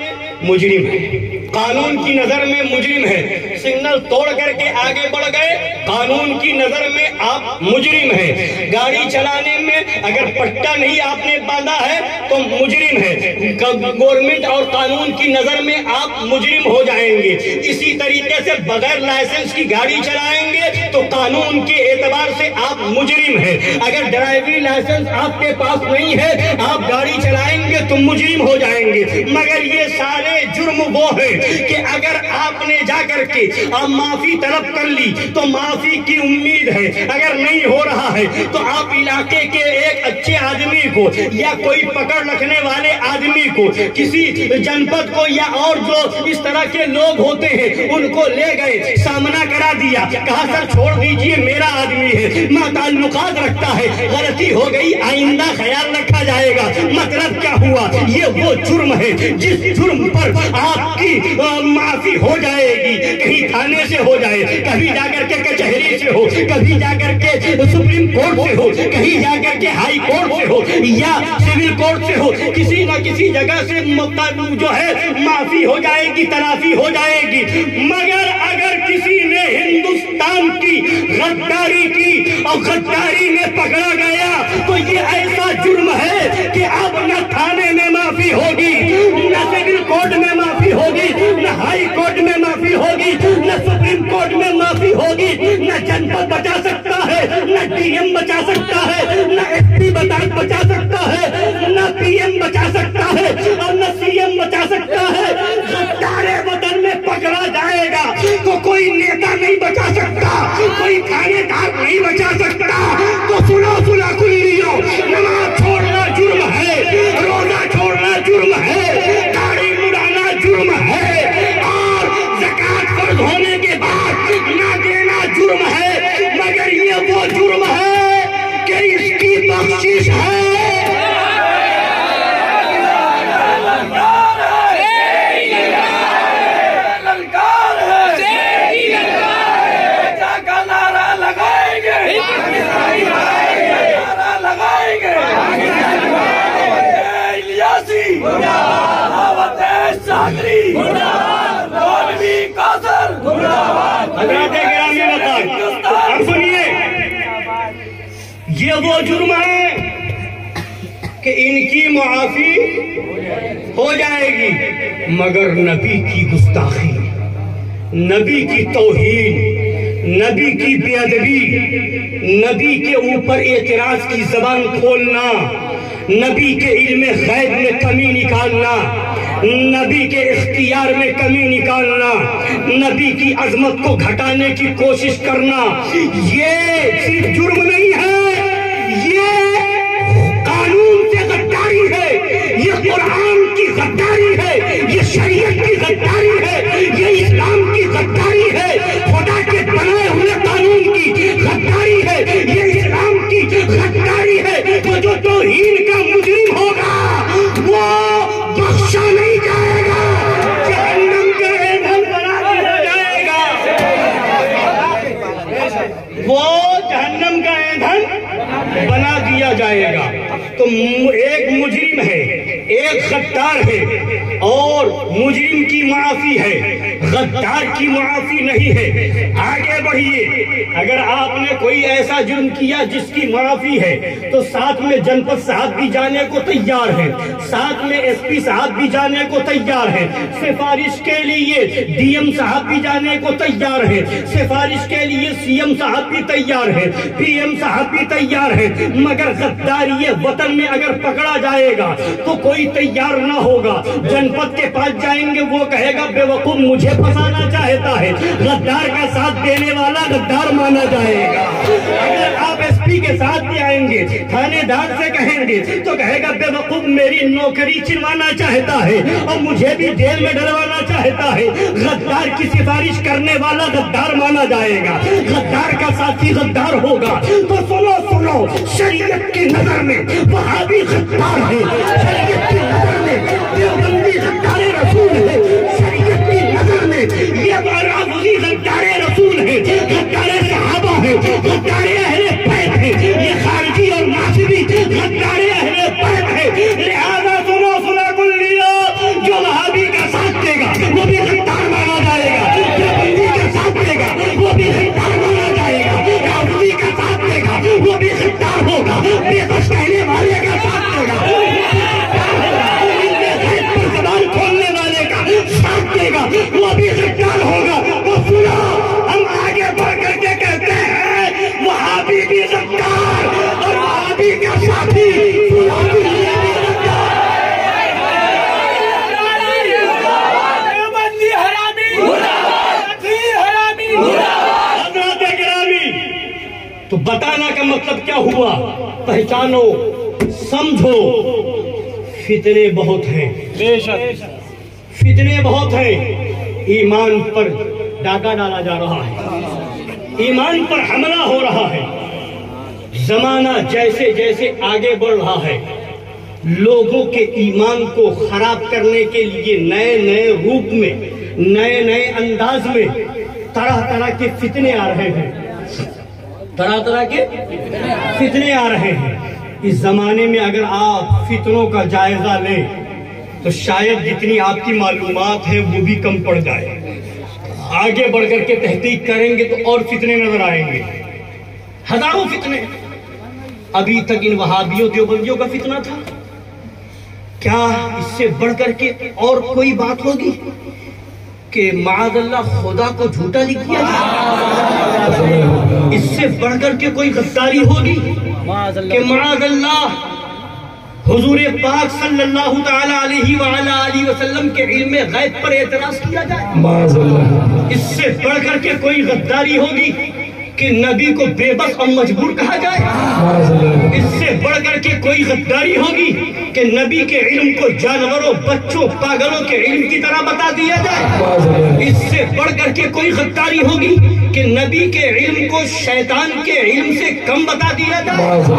مجرم ہے، قانون کی نظر میں مجرم ہے، سگنل توڑ کر کے آگے بڑھ گئے، قانون کی نظر میں آپ مجرم ہیں، گاڑی چلانے میں اگر پٹا نہیں آپ نے باندھا ہے تو مجرم ہے، گورنمنٹ اور قانون کی نظر میں آپ مجرم ہو جائیں گے۔ اسی طریقے سے بغیر لائسنس کی گاڑی چلائیں گے تو قانون کے اعتبار سے آپ مجرم ہیں، اگر ڈرائیوری لائسنس آپ کے پاس نہیں ہے آپ گاڑی چلائیں گے تو مجرم ہو جائیں گے۔ مگر یہ سارے جرم وہ ہیں کہ اگر آپ نے جا کر کے آپ معافی طلب کر لی تو معافی کی امید ہے. اگر نہیں ہو رہا ہے تو آپ علاقے کے ایک اچھے آدمی کو یا کوئی پکڑ رکھنے والے آدمی کو, کسی جنپد کو یا اور جو اس طرح کے لوگ ہوتے ہیں ان کو لے گئے, سامنا کرا دیا, کہا سر چھوڑ دیجئے میرا آدمی ہے, ماں تعلقات رکھتا ہے, غلطی ہو گئی آئندہ خیال رکھا جائے گا. مطلب کیا ہوا؟ یہ وہ جرم ہے جس جرم پر آپ کی معافی ہو جائے گی. کہیں تھانے سے ہو جائے, کبھی جا کر کے کچہری سے ہو, کبھی جا کر کے سپریم کورٹ سے ہو, کہیں جا کر کے ہائی کورٹ سے ہو یا سول کورٹ سے ہو, کسی نہ کسی جگہ سے جو ہے معافی ہو جائے گی, تلافی ہو جائے گی. مگر اگر کسی نے ہندوستان کی غداری کی اور غداری میں پکڑا گیا تو یہ ایسا جرم ہے کہ اب نہ تھانے میں معافی ہوگی, نہ سول کورٹ میں معافی ہوگی, نہ ہائی کورٹ میں معافی ہوگی, نہ سپریم کورٹ میں معافی ہوگی. نہ جنپد بچا سکتا ہے, نہ ڈی ایم بچا سکتا ہے, نہ ایس پی بچا سکتا ہے, نہ پی ایم بچا سکتا ہے اور نہ سی ایم بچا سکتا ہے. غدارے وطن میں پکڑا جائے گا تو کوئی نیتا نہیں بچا سکتا, کوئی تھانے دار نہیں بچا سکتا. تو سنا کلیوں, نماز چھوڑنا جرم ہے, روزہ چھوڑنا جرم ہے, داڑھی مڑانا جرم ہے, اور زکات فرض ہونے کے بعد نہ دینا جرم ہے. مگر یہ وہ جرم ہے کہ اس کی بخشش ہے. اب سنیے, یہ وہ جرم ہے کہ ان کی معافی ہو جائے گی, مگر نبی کی گستاخی, نبی کی توہین, نبی کی بے ادبی, نبی کے اوپر اعتراض کی زبان کھولنا, نبی کے علم غیب میں کمی نکالنا, نبی کے اختیار میں کمی نکالنا, نبی کی عظمت کو گھٹانے کی کوشش کرنا, یہ صرف جرم نہیں ہے, یہ قانون سے غداری ہے, یہ قرآن کی غداری ہے, یہ شریعت کی غداری ہے, یہ اسلام کی غداری ہے, خدا کے بنائے ہوئے قانون کی غداری ہے, یہ اسلام کی غداری ہے. تو جو توہین کا مجرم ہوگا وہ بخشا نہیں جائے گا, جہنم کا ایندھن بنا دیا جائے گا, وہ جہنم کا ایندھن بنا دیا جائے گا. تو ایک مجرم ہے, ایک غدار ہے, اور مجرم کی معافی ہے, غدار کی معافی نہیں ہے. آگے بڑھیے, اگر آپ نے کوئی ایسا جرم کیا جس کی معافی ہے تو ساتھ میں جنپد صاحب بھی جانے کو تیار ہے, ساتھ میں ایس پی صاحب بھی جانے کو تیار ہے, سفارش کے لیے ڈی ایم صاحب بھی جانے کو تیار ہے, سفارش کے لیے سی ایم صاحب بھی تیار ہے, پی ایم صاحب بھی تیار ہے. مگر غداری وطن میں اگر پکڑا جائے گا تو کوئی تیار نہ ہوگا. جنپد کے پاس جائیں گے, وہ کہے گا بے وقوف مجھے پھنسانا چاہتا ہے, غدار کا ساتھ دینے والا غدار مانا جائے گا. اگر آپ ایس پی کے ساتھ بھی آئیں گے, تھانے دار سے کہیں گے تو کہے گا بے وقوف میری نوکری چھنوانا چاہتا ہے اور مجھے بھی جیل میں ڈلوانا چاہتا ہے. غدار کی سفارش کرنے والا غدار مانا جائے گا, غدار کا ساتھی غدار ہوگا. تو سنو, شریعت کی نظر میں وہابی غدار ہے, شریعت کی نظر میں دیوبندی غدار رسول ہے, شریعت کی نظر میں یہ رافضی غدار رسول ہے, غدار صحابہ ہے, غدار اہل بیت ہے, یہ خارجی اور ناصبی غدار اہل بیت ہے. لہذا سنا کلیہ, جو وہابی کا ساتھ دے گا وہ بھی غدار مانا جائے گا, دیوبندی کا ساتھ دے گا وہ بھی غدار مانا جائے گا, رافضی کا ساتھ دے گا وہ بھی غدار ہوگا, بے بس کہنے والے کا ساتھ دے گا, زبان کھولنے والے کا تو بتانا کا مطلب کیا ہوا؟ پہچانو، سمجھو، فتنے بہت ہیں، فتنے بہت ہیں، ایمان پر ڈاکہ ڈالا جا رہا ہے، ایمان پر حملہ ہو رہا ہے، زمانہ جیسے جیسے آگے بڑھ رہا ہے لوگوں کے ایمان کو خراب کرنے کے لیے نئے نئے روپ میں، نئے نئے انداز میں طرح طرح کے فتنے آ رہے ہیں، طرح طرح کے فتنے آ رہے ہیں۔ اس زمانے میں اگر آپ فتنوں کا جائزہ لیں تو شاید جتنی آپ کی معلومات ہیں وہ بھی کم پڑ جائے۔ آگے بڑھ کر کے تحقیق کریں گے تو اور فتنے نظر آئیں گے، ہزاروں فتنے۔ ابھی تک ان وہابیوں دیوبندیوں کا فتنہ تھا، کیا اس سے بڑھ کر کے اور کوئی بات ہوگی کہ معاذ اللہ خدا کو جھوٹا لکھ دیا جائے؟ اس سے بڑھ کر کے کوئی غداری ہوگی کہ معاذ اللہ حضور پاک صلی اللہ تعالی علیہ وآلہ وسلم کے علم غیب پر اعتراض کیا جائے؟ اس سے بڑھ کر کے کوئی غداری ہوگی کہ نبی کو بے بس اور مجبور کہا جائے؟ اس سے بڑھ کر کے کوئی غداری ہوگی کہ نبی کے علم کو جانوروں، بچوں، پاگلوں کے علم کی طرح بتا دیا جائے؟ اس سے بڑھ کر کے کوئی غداری ہوگی کہ نبی کے علم کو شیطان کے علم سے کم بتا دیا جائے؟ معاذ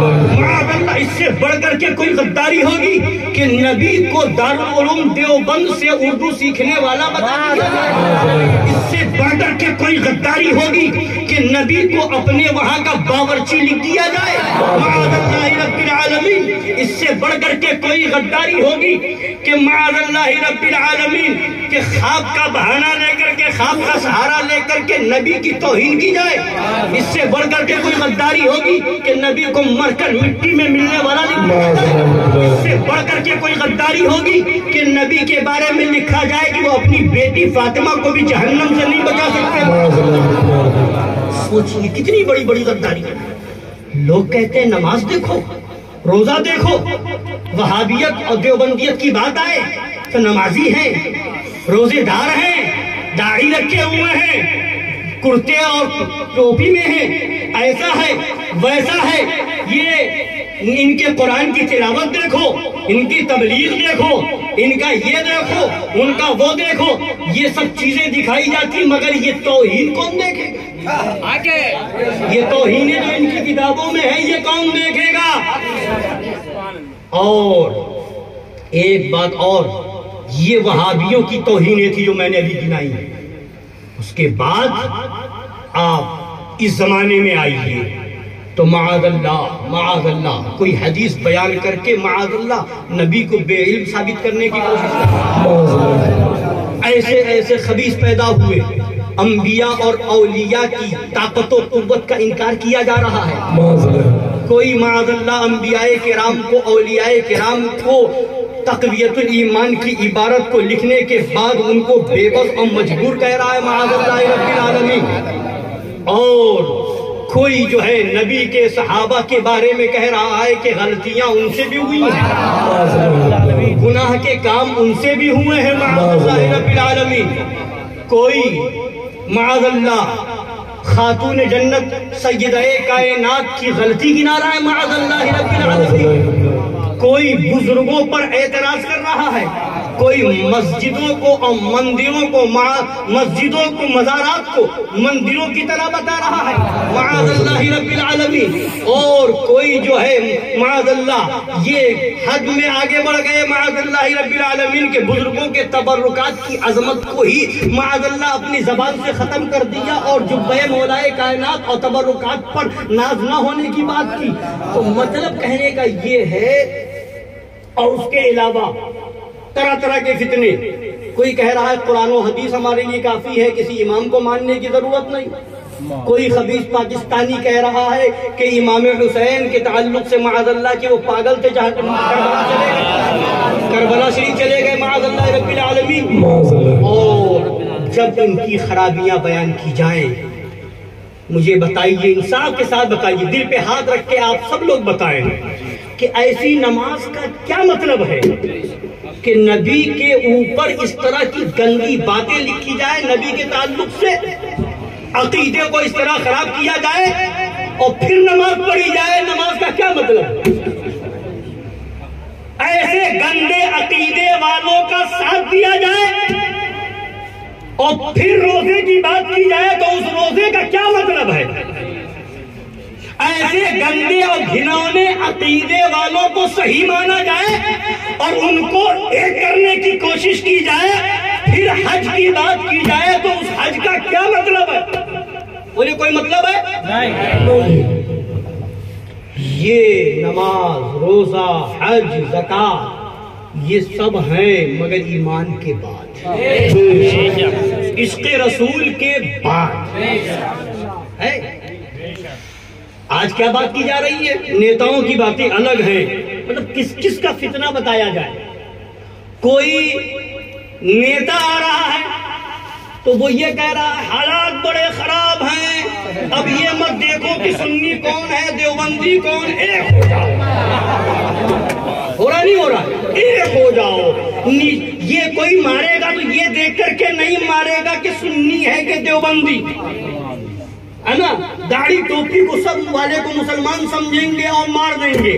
اللہ، اس سے بڑھ کر کے کوئی غداری ہوگی کہ نبی کو دارالعلوم دیوبند سے اردو سیکھنے والا بتا دیا جائے؟ اس سے بڑھ کر کے کوئی غداری ہوگی کہ نبی کو اپنے وہاں کا باورچی لکھ دیا جائے؟ معاذ اللہ رب العالمین، اس سے بڑھ کر کے کوئی غداری ہوگی کہ معاذ اللہ رب العالمین کہ خواب کا بہانہ لے کر کے، خواب کا سہارا لے کر کے نبی کی توہین کی جائے؟ اس سے بڑھ کر کے کوئی غداری ہوگی کہ نبی کو مر کر مٹی میں ملنے والا لکھ دیا جائے؟ اس سے بڑھ کر کے کوئی غداری ہوگی کہ نبی کے بارے میں لکھا جائے کہ وہ اپنی بیٹی فاطمہ کو بھی جہنم سے نہیں بچا سکتے؟ سوچئے کتنی بڑی بڑی غداری ہے۔ لوگ کہتے ہیں نماز دیکھو، روزہ دیکھو، وہابیت اور دیوبندیت کی بات آئے تو نمازی ہیں، روزے دار ہیں، داڑھی رکھے ہوئے ہیں، کرتے اور ٹوپی میں ہیں، ایسا ہے ویسا ہے، یہ ان کے قرآن کی تلاوت دیکھو، ان کی تبلیغ دیکھو، ان کا یہ دیکھو، ان کا وہ دیکھو، یہ سب چیزیں دکھائی جاتی، مگر یہ توہین کون دیکھے گا؟ یہ توہینیں جو ان کی کتابوں میں ہے یہ کون دیکھے گا؟ اور ایک بات اور، یہ وہابیوں کی توہینیں تھی جو میں نے ابھی گنائی ہیں، اس کے بعد آپ اس زمانے میں آئیے تو معاذ اللہ کوئی حدیث بیان کر کے معاذ اللہ نبی کو بے علم ثابت کرنے کی کوشش کرتے، ایسے ایسے خبیث پیدا ہوئے، انبیاء اور اولیاء کی طاقت و قوت کا انکار کیا جا رہا ہے۔ کوئی معاذ اللہ انبیاء کرام کو، اولیاء کرام کو تقویت الایمان کی عبارت کو لکھنے کے بعد ان کو بے بس اور مجبور کہہ رہا ہے معاذ اللہ رب العالمین۔ اور کوئی جو ہے نبی کے صحابہ کے بارے میں کہہ رہا ہے کہ غلطیاں ان سے بھی ہوئی ہیں، گناہ کے کام ان سے بھی ہوئے ہیں معاذ اللہ رب العالمین۔ کوئی معاذ اللہ خاتون جنت سیدہ کائنات کی غلطی گنا رہا ہے معاذ اللہ رب العالمین۔ کوئی بزرگوں پر اعتراض کر رہا ہے، کوئی مسجدوں کو اور مندروں کو، مسجدوں کو، مزارات کو مندروں کی طرح بتا رہا ہے معاذ اللہ رب العالمین۔ اور کوئی جو ہے معاذ اللہ یہ حد میں آگے بڑھ گئے معاذ اللہ رب العالمین کے بزرگوں کے تبرکات کی عظمت کو ہی معاذ اللہ اپنی زبان سے ختم کر دیا اور جبہ مولائے کائنات اور تبرکات پر ناز نہ ہونے کی بات کی۔ تو مطلب کہنے کا یہ ہے، اور اس کے علاوہ طرح طرح کے فتنے۔ کوئی کہہ رہا ہے قرآن و حدیث ہمارے لیے کافی ہے، کسی امام کو ماننے کی ضرورت نہیں۔ کوئی خبیث پاکستانی کہہ رہا ہے کہ امام حسین کے تعلق سے معاذ اللہ کہ وہ پاگل تھے، جہاں کربلا شریف چلے گئے معاذ اللہ رب العالمین۔ اور جب ان کی خرابیاں بیان کی جائیں، مجھے بتائیے، انصاف کے ساتھ بتائیے، دل پہ ہاتھ رکھ کے آپ سب لوگ بتائیں کہ ایسی نماز کا کیا مطلب ہے کہ نبی کے اوپر اس طرح کی گندی باتیں لکھی جائے، نبی کے تعلق سے عقیدے کو اس طرح خراب کیا جائے؟ اور پھر نماز پڑھی جائے، نماز کا کیا مطلب؟ ایسے گندے عقیدے والوں کا ساتھ دیا جائے اور پھر روزے کی بات کی جائے تو اس روزے کا کیا مطلب ہے؟ ایسے گندے اور گھنونے عقیدے والوں کو صحیح مانا جائے اور ان کو ایک کرنے کی کوشش کی جائے، پھر حج کی بات کی جائے تو اس حج کا کیا مطلب ہے؟ بولے کوئی مطلب ہے؟ نہیں۔ یہ نماز، روزہ، حج، زکوٰۃ یہ سب ہیں مگر ایمان کے بعد، عشق رسول کے بعد ہے۔ آج کیا بات کی جا رہی ہے؟ نیتاؤں کی باتیں الگ ہیں، مطلب کس کا فتنہ بتایا جائے۔ کوئی نیتا آ رہا ہے تو وہ یہ کہہ رہا ہے حالات بڑے خراب ہیں، اب یہ مت دیکھو کہ سنی کون ہے دیوبندی کون، ایک ہو جاؤ۔ ہو رہا نہیں ہو رہا؟ ایک ہو جاؤ۔ یہ کوئی مارے گا تو یہ دیکھ کر کے نہیں مارے گا کہ سنی ہے کہ دیوبندی ہے نا۔ داڑھی ٹوپی کو سب والے کو مسلمان سمجھیں گے اور مار دیں گے۔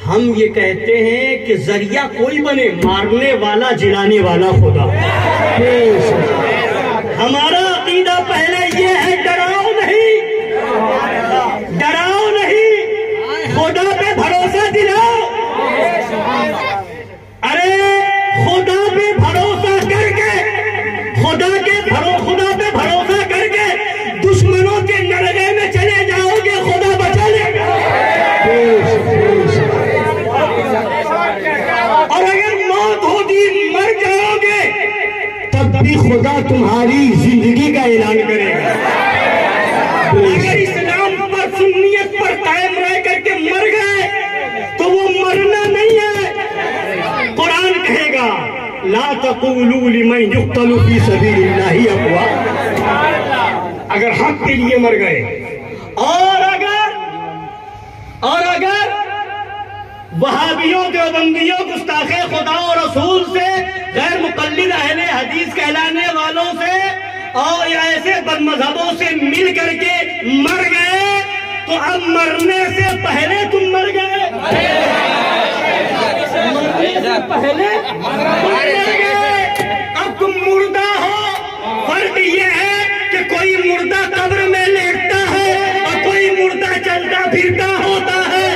ہم یہ کہتے ہیں کہ ذریعہ کوئی بنے، مارنے والا جلانے والا خدا۔ ہمارا عقیدہ پہلے یہ ہے ڈراؤ نہیں، ڈراؤ نہیں، خدا پہ بھروسہ دلاؤ۔ ارے خدا پہ بھروسہ کر کے، خدا پہ بھروسہ کر کے دشمنوں کے نرغے میں چلے جاؤ گے، خدا بچا لے گا۔ اور اگر موت ہوگی مر جاؤ گے تب بھی خدا تمہاری زندگی کا اعلان کرے گا۔ اگر اسلام پر سنیت پر قائم رہ کر کے مر گئے تو وہ مرنا نہیں ہے۔ قرآن کہے گا لا تقولوا لمن يقتل في سبيل الله اموات، اگر حق کے لیے مر گئے۔ اور اگر وہابیوں دیوبندیوں گستاخ خدا و رسول سے، غیر مقلد اہل حدیث کہلانے والوں سے اور ایسے بد مذہبوں سے مل کر کے مر گئے تو اب مرنے سے پہلے تم مر گئے، مرنے سے پہلے مر گئے، اب تم مردہ ہو۔ فرق یہ ہے کہ کوئی مردہ قبر میں لیٹتا ہے اور کوئی مردہ چلتا پھرتا ہوتا ہے۔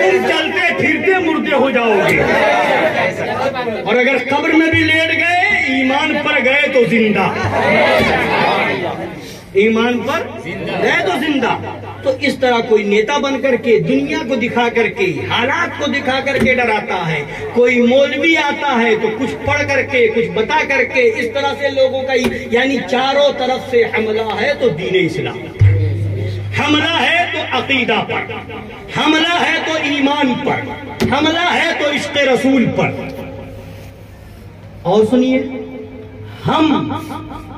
تم چلتے پھرتے مردے ہو جاؤ گے، اور اگر قبر میں بھی لیٹ گئے ایمان پر گئے تو زندہ، ایمان پر گئے تو زندہ۔ تو اس طرح کوئی نیتا بن کر کے دنیا کو دکھا کر کے، حالات کو دکھا کر کے ڈراتا ہے، کوئی مولوی آتا ہے تو کچھ پڑھ کر کے کچھ بتا کر کے، اس طرح سے لوگوں کا یعنی چاروں طرف سے حملہ ہے تو دین اسلام، حملہ ہے تو عقیدہ پر، حملہ ہے تو ایمان پر، حملہ ہے تو عشق رسول پر۔ اور سنیے، ہم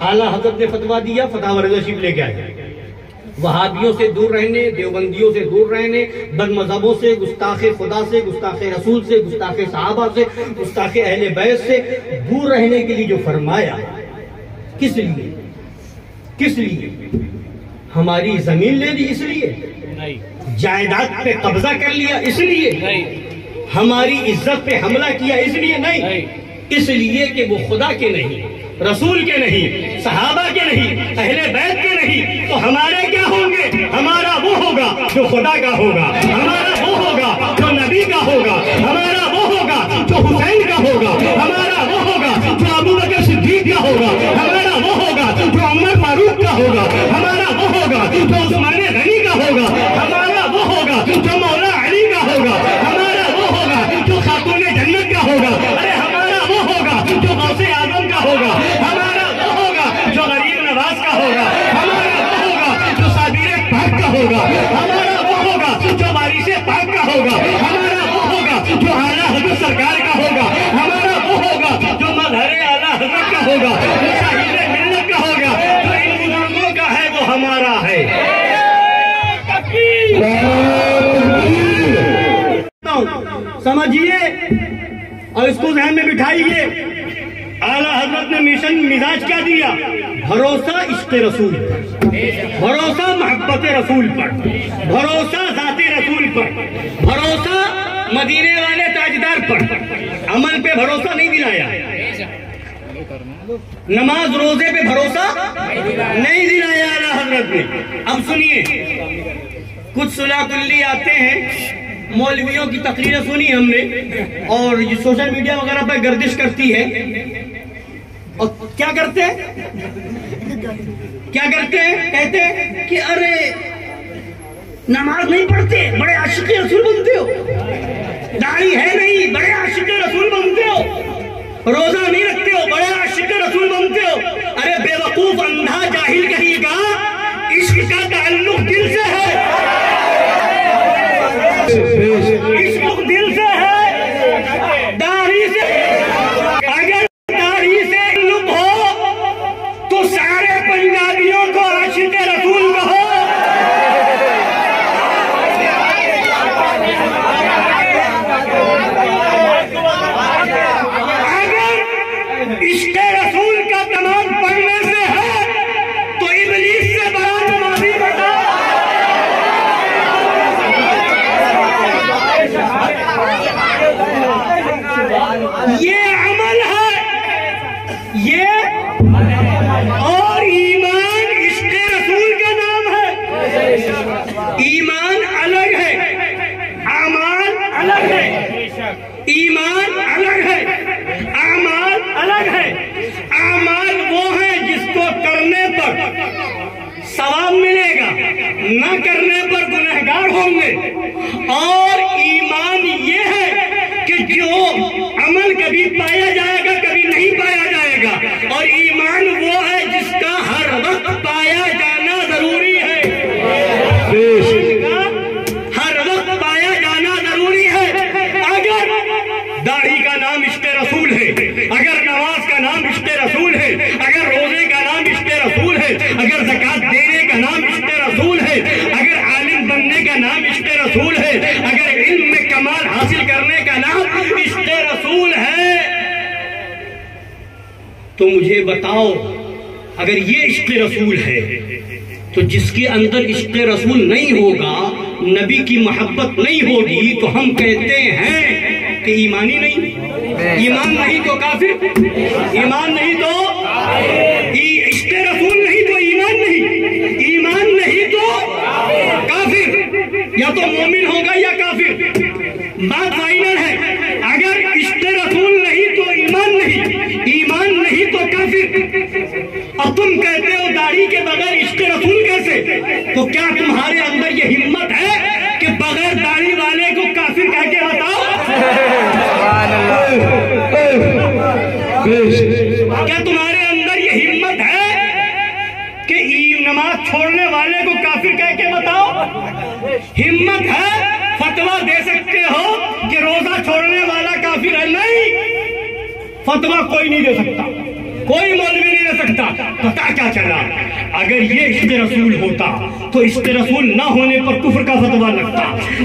اعلیٰ حضرت نے فتویٰ دیا، فتاوی رضا شریف لے کے آئے، وہابیوں سے دور رہنے، دیوبندیوں سے دور رہنے، بد مذہبوں سے، گستاخ خدا سے، گستاخ رسول سے، گستاخ صحابہ سے، گستاخ اہل بیت سے دور رہنے کے لیے جو فرمایا، کس لیے؟ کس لیے؟ ہماری زمین لے لی اس لیے؟ جائیداد پہ قبضہ کر لیا اس لیے؟ ہماری عزت پہ حملہ کیا اس لیے؟ نہیں، اس لیے کہ وہ خدا کے نہیں، رسول کے نہیں، صحابہ کے نہیں، اہل بیت کے نہیں، تو ہمارے کیا ہوں گے؟ ہمارا وہ ہوگا جو خدا کا ہوگا، ہمارا وہ ہوگا جو نبی کا ہوگا، ہمارا وہ ہوگا جو حسین کا ہوگا، ہمارا وہ ہوگا جو ابو بکر صدیق کا ہوگا، ہمارا وہ ہوگا جو عمر فاروق کا ہوگا، ہمارا وہ ہوگا جو عثمان غنی کا ہوگا، ہمارا وہ ہوگا جو مولا علی کا ہوگا، ہمارا وہ ہوگا جو خاتون جنت کا ہوگا، ارے ہمارا وہ ہوگا جو غوث اعظم کا ہوگا، ہمارا وہ ہوگا جو غریب نواز کا ہوگا، ہمارا وہ ہوگا جو صابر پاک کا ہوگا، ہمارا وہ ہوگا جو وارث پاک کا ہوگا، ہمارا وہ ہوگا جو اعلیٰ حضرت سرکار کا ہوگا، ہمارا وہ ہوگا جو مظہر اعلیٰ حضرت کا ہوگا، جو شاہد ملت کا ہوگا، جو ان بزرگوں کا ہے وہ ہمارا ہے۔ سمجھیے اور اس کو ذہن میں بٹھائیے، اعلیٰ حضرت نے مشن مزاج کیا دیا؟ بھروسہ عشق رسول پر، بھروسہ محبت رسول پر، بھروسہ ذات رسول پر، بھروسہ مدینے والے تاجدار پر، عمل پہ بھروسہ نہیں دلایا، نماز روزے پہ بھروسہ نہیں دلایا اعلیٰ حضرت نے۔ اب سنیے، کچھ صلح کلی آتے ہیں، مولویوں کی تقریریں سنی ہم نے، اور یہ سوشل میڈیا وغیرہ پہ گردش کرتی ہے، اور کیا کرتے ہیں؟ کہتے ہیں کہ ارے نماز نہیں پڑھتے بڑے عاشق رسول بنتے ہو، داڑھی ہے نہیں بڑے عاشق رسول بنتے ہو، روزہ نہیں رکھتے ہو بڑے عاشق رسول بنتے ہو۔ ارے بے وقوف اندھا جاہل کہیے گا، عشق کا تعلق دل سے ہے، عشق دل سے ہے، داڑھی سے۔ اگر داڑھی سے تعلق ہو تو سارے پنجابیوں کو عاشق رسول کہو۔ عشق رسول کا تمام پڑھنے سے ہے تو ابلیس سے بڑا نمازی بتا۔ یہ عمل ہے، یہ اور ایمان عشق رسول کا نام ہے۔ ایمان الگ ہے، اعمال الگ ہے، ایمان الگ ہے، اعمال الگ ہے۔ اعمال وہ ہیں جس کو کرنے پر ثواب ملے گا، نہ کرنے پر گنہگار ہوں گے، اور ایمان یہ ہے کہ جو عمل کبھی پایا جائے گا کبھی نہیں پایا جائے گا، اور ایمان وہ ہے جس کا ہر وقت پایا جانا ضروری ہے، ہر وقت پایا جانا ضروری ہے۔ اگر داڑھی کا نام عشق رسول ہے، اگر نماز کا نام عشق رسول ہے، اگر روزے کا نام عشق رسول ہے، اگر زکوٰۃ دینے کا نام عشق رسول ہے، اگر عالم بننے کا نام عشق رسول ہے، اگر علم میں کمال حاصل کرنے کا نام عشق رسول ہے، تو مجھے بتاؤ اگر یہ عشق رسول ہے تو جس کے اندر عشق رسول نہیں ہوگا، نبی کی محبت نہیں ہوگی، تو ہم کہتے ہیں کہ ایمانی نہیں، ایمان نہیں تو کافر، ایمان نہیں تو عشق رسول نہیں تو ایمان نہیں، ایمان نہیں تو کافر، یا تو مومن ہوگا یا کافر۔ بات فائنل ہے، اگر عشق رسول نہیں تو ایمان نہیں، ایمان نہیں تو کافر۔ اب تم کہتے ہو داڑھی کے بغیر عشق رسول کیسے؟ تو کیا تمہارے اندر یہ ہمت ہے کہ بغیر داڑھی والے کو کافر کہہ کے بتاؤ؟ کیا تمہارے اندر یہ ہمت ہے کہ نماز چھوڑنے والے کو کافر کہہ کے بتاؤ؟ ہمت ہے؟ فتویٰ دے سکتے ہو کہ روزہ چھوڑنے والا کافر ہے؟ نہیں، فتویٰ کوئی نہیں دے سکتا، کوئی مولوی نہیں دے سکتا۔ پتا کیا چلا؟ اگر یہ عشق رسول ہوتا تو عشق رسول نہ ہونے پر کفر کا فتویٰ لگتا،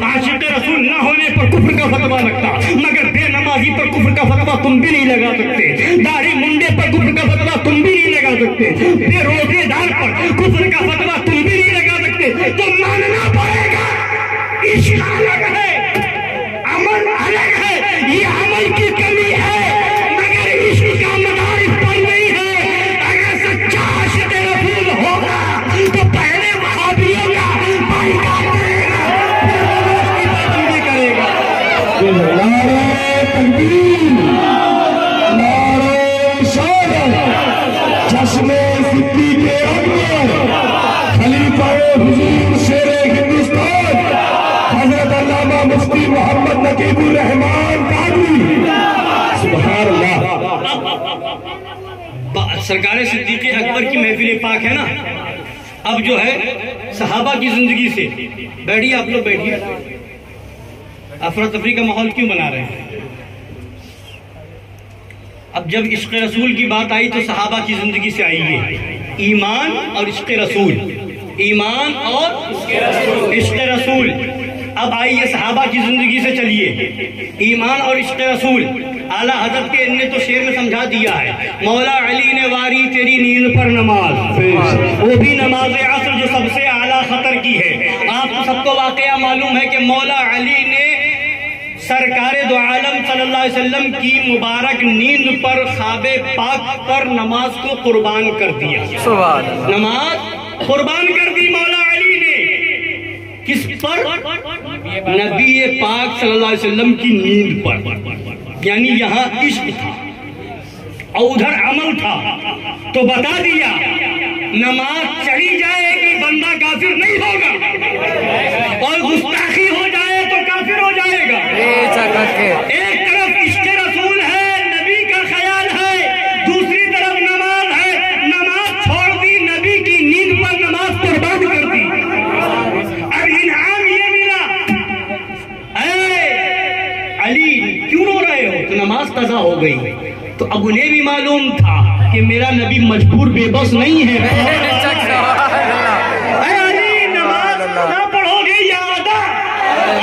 عاشق رسول نہ ہونے پر کفر کا فتویٰ لگتا، مگر بے نمازی پر کفر کا فتویٰ تم بھی نہیں لگا سکتے، داڑھی منڈے پر کفر کا فتویٰ تم بھی نہیں لگا سکتے، بے روزے دار پر کفر کا فتویٰ تم بھی نہیں لگا سکتے۔ تو ماننا پڑے گا عشق الگ ہے، عمل الگ ہے، یہ عمل کی کمی ہے، مگر عشق کا مدار اس پر نہیں ہے۔ اگر سچا عاشق رسول ہوگا تو پہلے وہابیوں کا بائیکاٹ کرے گا، پھر کرے گا۔ نعرہ تکبیر، نعرہ رسالت، جشن صدیق اکبر، خلیفہ حضور شیر ہندوستان حضرت علامہ مفتی محمد نقیب الرحمان قادری، سبحان اللہ۔ سرکار صدیق اکبر کی محفل پاک ہے نا، اب جو ہے صحابہ کی زندگی سے بیٹھیے، آپ لوگ بیٹھیے، افراتفری کا ماحول کیوں بنا رہے ہیں؟ اب جب عشق رسول کی بات آئی تو صحابہ کی زندگی سے آئیے، ایمان اور عشق رسول، ایمان اور عشق رسول۔ اب آئیے صحابہ کی زندگی سے چلیے، ایمان اور عشق رسول۔ اعلیٰ حضرت کے نے تو شعر میں سمجھا دیا ہے، مولا علی نے واری تیری نیند پر نماز، وہ بھی نماز عصر جو سب سے اعلیٰ خطر کی ہے۔ آپ کو سب کو واقعہ معلوم ہے کہ مولا علی نے سرکار دو عالم صلی اللہ علیہ وسلم کی مبارک نیند پر خواب پاک پر نماز کو قربان کر دیا، نماز قربان کر دی مولا علی نے، کس پر؟ نبی پاک صلی اللہ علیہ وسلم کی نیند پر، یعنی یہاں عشق تھا اور ادھر عمل تھا، تو بتا دیا نماز چلی جائے گی بندہ کافر نہیں ہوگا، اور گستاخی ہو جائے تو کافر ہو جائے گا۔ ایک طرف عشق رسول ہے، نبی کا خیال ہے، دوسری طرف نماز ہے، نماز چھوڑ دی، نبی کی نیند پر نماز قربان کر دی، اب انعام یہ ملا، اے علی کیوں رو رہے ہو؟ تو نماز قضا ہو گئی، تو اب انہیں بھی معلوم تھا کہ میرا نبی مجبور بے بس نہیں ہے، اے علی نماز نہ پڑھو گے یا ادا؟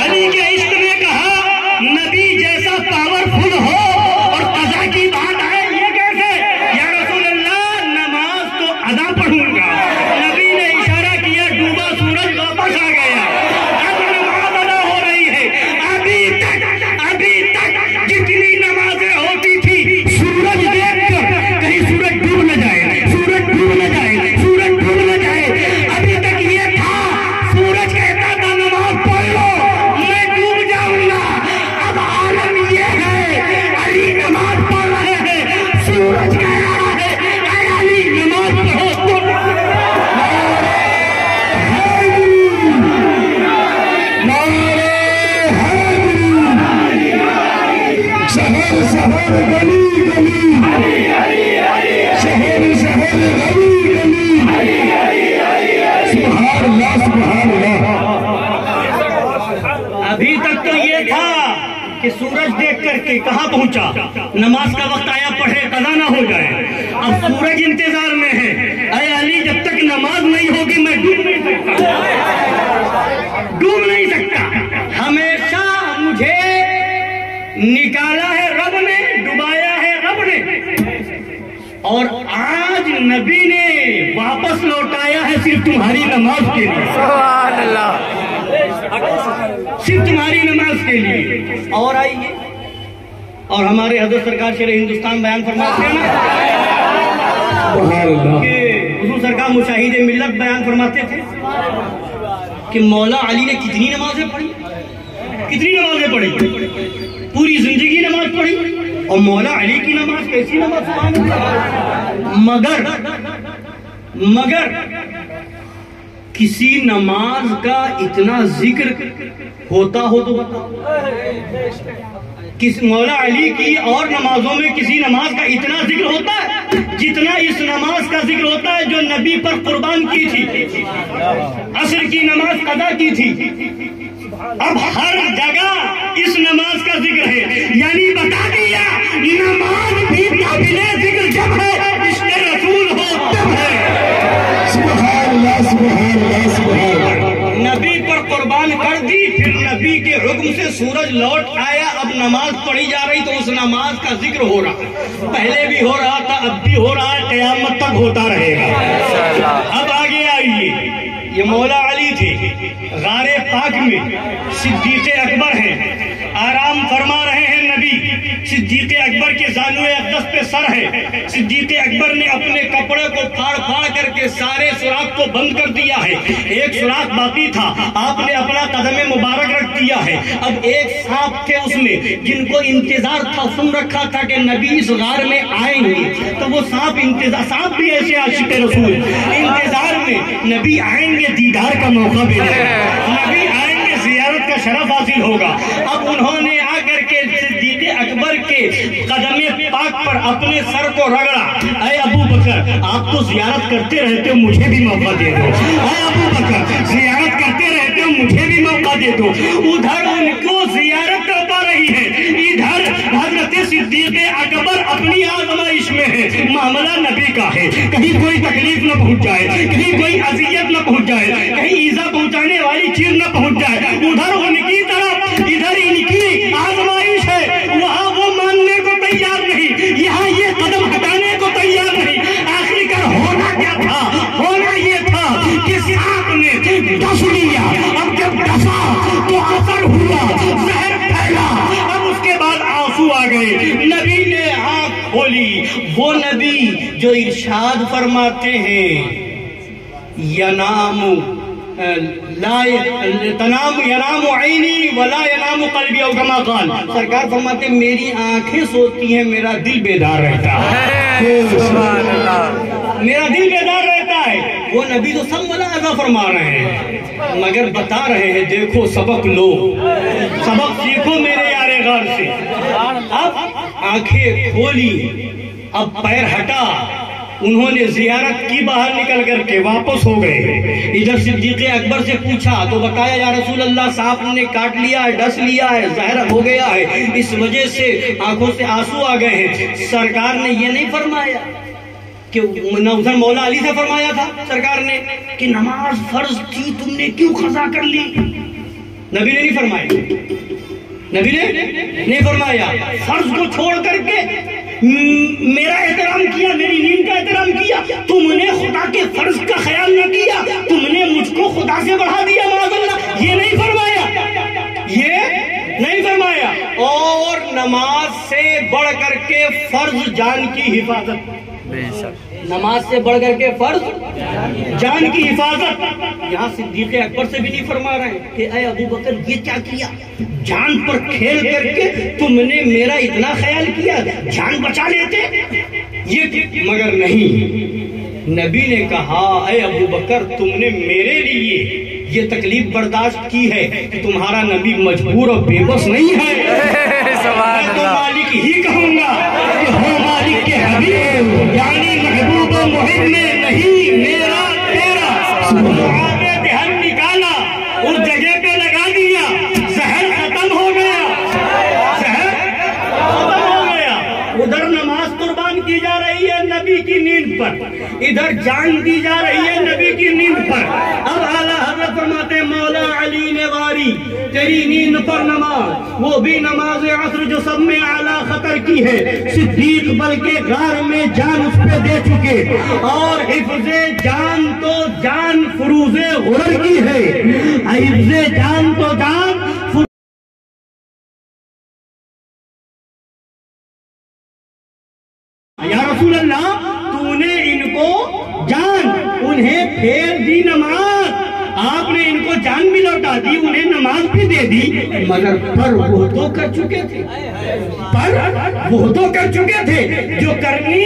علی کے عشق نے کہا نبی جیسا پاورفل ہو اور قضا کی بات ہے یہ کیسے؟ یا رسول اللہ نماز تو ادا پڑھوں گا۔ نبی نے اشارہ کیا، ڈوبا سورج واپس آ گیا، اب نماز ادا ہو رہی ہے۔ ابھی تک جتنی نمازیں ہوتی تھی سورج دیکھ کر کہیں سورج ڈوب نہ جائے، سورج ڈوب نہ جائے، سورج ڈوب نہ جائے، ابھی تک یہ تھا سورج کہتا تھا نماز پڑھ لو میں ڈوب جاؤں گا، اب عالم یہ ہے علی نماز پڑھ رہے ہیں، سورج کہہ رہا ہے اے علی نماز پڑھو۔ شہر شہر گلی گلی، شہر شہر گلی گلی، سبحان اللہ سبحان اللہ۔ ابھی تک تو یہ تھا کہ سورج دیکھ کر کے کہاں پہنچا، نماز کا وقت آیا پڑھے قضا نہ ہو جائے، اب سورج انتظار میں ہے، اے علی جب تک نماز نہیں ہوگی میں ڈوب نہیں سکتا، ڈوب نہیں سکتا، ہمیشہ مجھے نکالا ہے رب نے، ڈبایا ہے رب نے، اور آج نبی نے واپس لوٹایا ہے صرف تمہاری نماز کے لیے، سبحان اللہ، صرف تمہاری نماز کے لیے۔ اور آئیے، اور ہمارے حضرت سرکار شیر ہندوستان بیان فرماتے ہیں نا سبحان اللہ کہ حضور سرکار مشاہد ملت بیان فرماتے تھے کہ مولا علی نے کتنی نمازیں پڑھی، کتنی نمازیں پڑھی، پوری زندگی نماز پڑھی، اور مولا علی کی نماز کیسی نماز، سبحان اللہ، مگر کسی نماز کا اتنا ذکر ہوتا ہو تو بتاؤ، کس مولا علی کی اور نمازوں میں کسی نماز کا اتنا ذکر ہوتا ہے جتنا اس نماز کا ذکر ہوتا ہے جو نبی پر قربان کی تھی، عصر کی نماز قضا کی تھی، اب ہر جگہ اس نماز کا ذکر ہے، یعنی بتا دیا نماز بھی قابل ذکر جب ہے عشق رسول ہو تب ہے۔ سبحان اللہ سبحان اللہ سبحان اللہ۔ نبی پر قربان کر دی، پھر نبی کے حکم سے سورج لوٹ آیا، اب نماز پڑھی جا رہی تو اس نماز کا ذکر ہو رہا، پہلے بھی ہو رہا تھا اب بھی ہو رہا ہے، قیامت تک ہوتا رہے گا۔ اب آگے آئیے، یہ مولا علی تھے، غار پاک میں صدیق اکبر ہیں، آرام فرما رہے ہیں نبی، صدیق اکبر کے زانوئے اقدس پہ سر ہے، صدیق اکبر نے اپنے کپڑے کو پھاڑ پھاڑ کر کے سارے سوراخ کو بند کر دیا ہے، ایک سوراخ باقی تھا، آپ نے اپنا قدم مبارک رکھ دیا ہے، اب ایک سانپ تھے اس میں جن کو انتظار تھا، سن رکھا تھا کہ نبی اس غار میں آئیں گے، تو وہ سانپ بھی ایسے عاشق رسول انتظار میں، نبی آئیں گے دیدار کا موقع ملے گا، نبی آئیں گے زیارت کا شرف حاصل ہوگا۔ اب انہوں نے آ کر کے صدیق اکبر کے قدم پاک پر اپنے سر کو رگڑا، اے ابو بکر آپ تو زیارت کرتے رہتے ہو مجھے بھی موقع دے دو، اے ابو بکر زیارت کرتے رہتے ہو مجھے بھی موقع دے دو۔ ادھر ان کو زیارت کرتا رہی ہے، ادھر حضرت صدیق اکبر اپنی آزمائش میں ہے، معاملہ نبی کا ہے، کہیں کوئی تکلیف نہ پہنچ جائے، کہیں کوئی اذیت نہ پہنچ جائے، کہیں ایذا پہنچانے والی چیز نہ پہنچ جائے، ادھر ان کی طرف ادھر ان کی آزمائش ہے، وہاں وہ ماننے کو ارشاد فرماتے ہیں ینام عینی ولا ینام قلبی او کما قال، سرکار فرماتے ہیں میری آنکھیں سوتی ہیں، میرا دل بیدار رہتا ہے، میرا دل بیدار رہتا ہے۔ وہ نبی تو سب ملاحظہ فرما رہے ہیں مگر بتا رہے ہیں دیکھو سبق لو، سبق سیکھو میرے یار غار سے۔ اب آنکھیں کھولی، اب پیر ہٹا، انہوں نے زیارت کی، باہر نکل کر کے واپس ہو گئے۔ ادھر صدیق اکبر سے پوچھا تو بتایا یا رسول اللہ سانپ نے کاٹ لیا ہے، ڈس لیا ہے، زہر ہو گیا ہے، اس وجہ سے آنکھوں سے آنسو آ گئے ہیں۔ سرکار نے یہ نہیں فرمایا کہ ادھر مولا علی سے فرمایا تھا سرکار نے کہ نماز فرض تھی تم نے کیوں قضا کر لی؟ نبی نے نہیں فرمایا، نبی نے نہیں فرمایا۔ فرض کو چھوڑ کر کے میرا احترام کیا، میری نیند کا احترام کیا، تم نے خدا کے فرض کا خیال نہ کیا، تم نے مجھ کو خدا سے بڑھا دیا معاذ اللہ، یہ نہیں فرمایا، یہ نہیں فرمایا۔ اور نماز سے بڑھ کر کے فرض جان کی حفاظت، نماز سے بڑھ کر کے فرض جان کی حفاظت، یہاں صدیق اکبر سے بھی نہیں فرما رہے ہیں کہ اے ابو بکر یہ کیا کیا، جان پر کھیل کر کے تم نے میرا اتنا خیال کیا، جان بچا لیتے یہ، مگر نہیں، نبی نے کہا اے ابو بکر تم نے میرے لیے یہ تکلیف برداشت کی ہے کہ تمہارا نبی مجبور اور بے بس نہیں ہے، میں تو مالک ہی کہوں گا کہ ہو مالک کے حبیب، یعنی محبوب و محب میں نہیں میرا تیرا، معاذ دہن نکالا، اس جگہ پہ لگا دیا، زہر ختم ہو گیا، زہر ختم ہو گیا۔ ادھر نماز قربان کی جا رہی ہے نبی کی نیند پر، ادھر جان دی جا رہی ہے نبی کی نیند پر۔ اب اعلیٰ حضرت فرماتے ہیں مولا علی نے واری تیری نیند پر نماز، وہ بھی نماز عصر جو سب میں اعلیٰ خطر کی ہے، صدیق بلکہ غار میں جان اس پہ دے چکے، اور حفظ جان تو جان فروز غرر کی ہے، حفظ جان تو جان یا رسول اللہ تو نے ان کو جان، انہیں پھیر دی نماز، آپ نے ان کو جان بھی لوٹا دی، انہیں نماز بھی دے دی، مگر پر وہ تو کر چکے تھے، پر وہ تو کر چکے تھے جو کرنی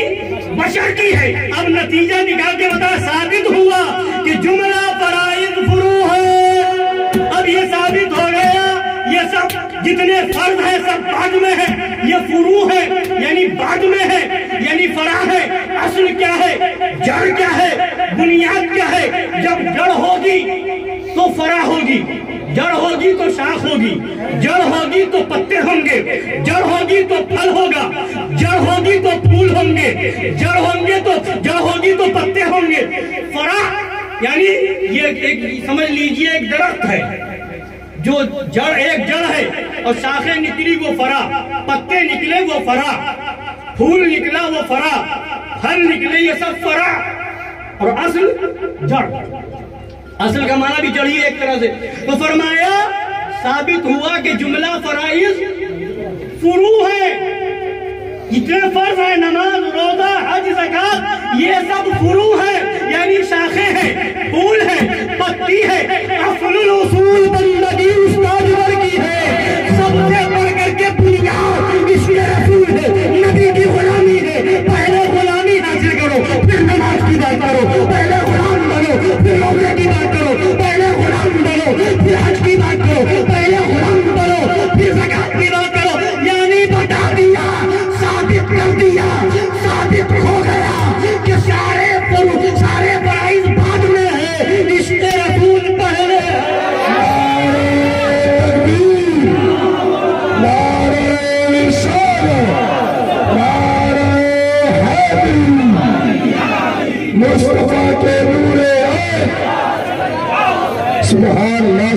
بشر کی ہے۔ اب نتیجہ نکال کے بتا، ثابت ہوا کہ جملہ فرائض فروع ہے، اب یہ ثابت ہو گیا یہ سب جتنے فرض ہیں سب بعد میں ہے، یہ فروع ہے یعنی بعد میں ہے، یعنی فرع ہے۔ اصل کیا ہے، جڑ کیا ہے، بنیاد کیا ہے؟ جب جڑ ہوگی تو فرع ہوگی، جڑ ہوگی تو شاخ ہوگی، جڑ ہوگی تو پتے ہوں گے، جڑ ہوگی تو پھل ہوگا، جڑ ہوگی تو پھول ہوں گے، جڑ ہوگی تو پتے ہوں گے۔ فرع یعنی یہ سمجھ لیجئے ایک درخت ہے، جو جڑ ایک جڑ ہے اور شاخیں نکلی وہ فرع، پتے نکلے وہ فرع، پھول نکلا وہ فرع، پھل نکلے یہ سب فرع، اور اصل جڑ، اصل کا معنی بھی جڑی ہے ایک طرح سے۔ تو فرمایا ثابت ہوا کہ جملہ فرائض فروع ہے، جتنے فرض ہیں نماز روزہ حج زکات یہ سب فروع ہے، یعنی شاخیں ہیں، پھول ہیں، پتی ہے۔ اصل الاصول بندگی استاد کی ہے، سب سے بڑھ کر کے بنیاد اس کے رسول ہے، نبی کی غلامی ہے۔ پہلے غلامی حاصل کرو پھر نماز کی بات کرو، پہلے غلام بنو پھر روزے کی بات کرو، پہلے غلام بنو پھر حج کی بات کرو، پہلے غلام بنو پھر زکات کی بات کرو، یعنی بتا دیا، ثابت کر دیا، ثابت ہو گیا کہ سارے فرائض بعد میں ہے، عشق رسول پہلے ہے۔ مصطفیٰ کے نور سبحان اللہ،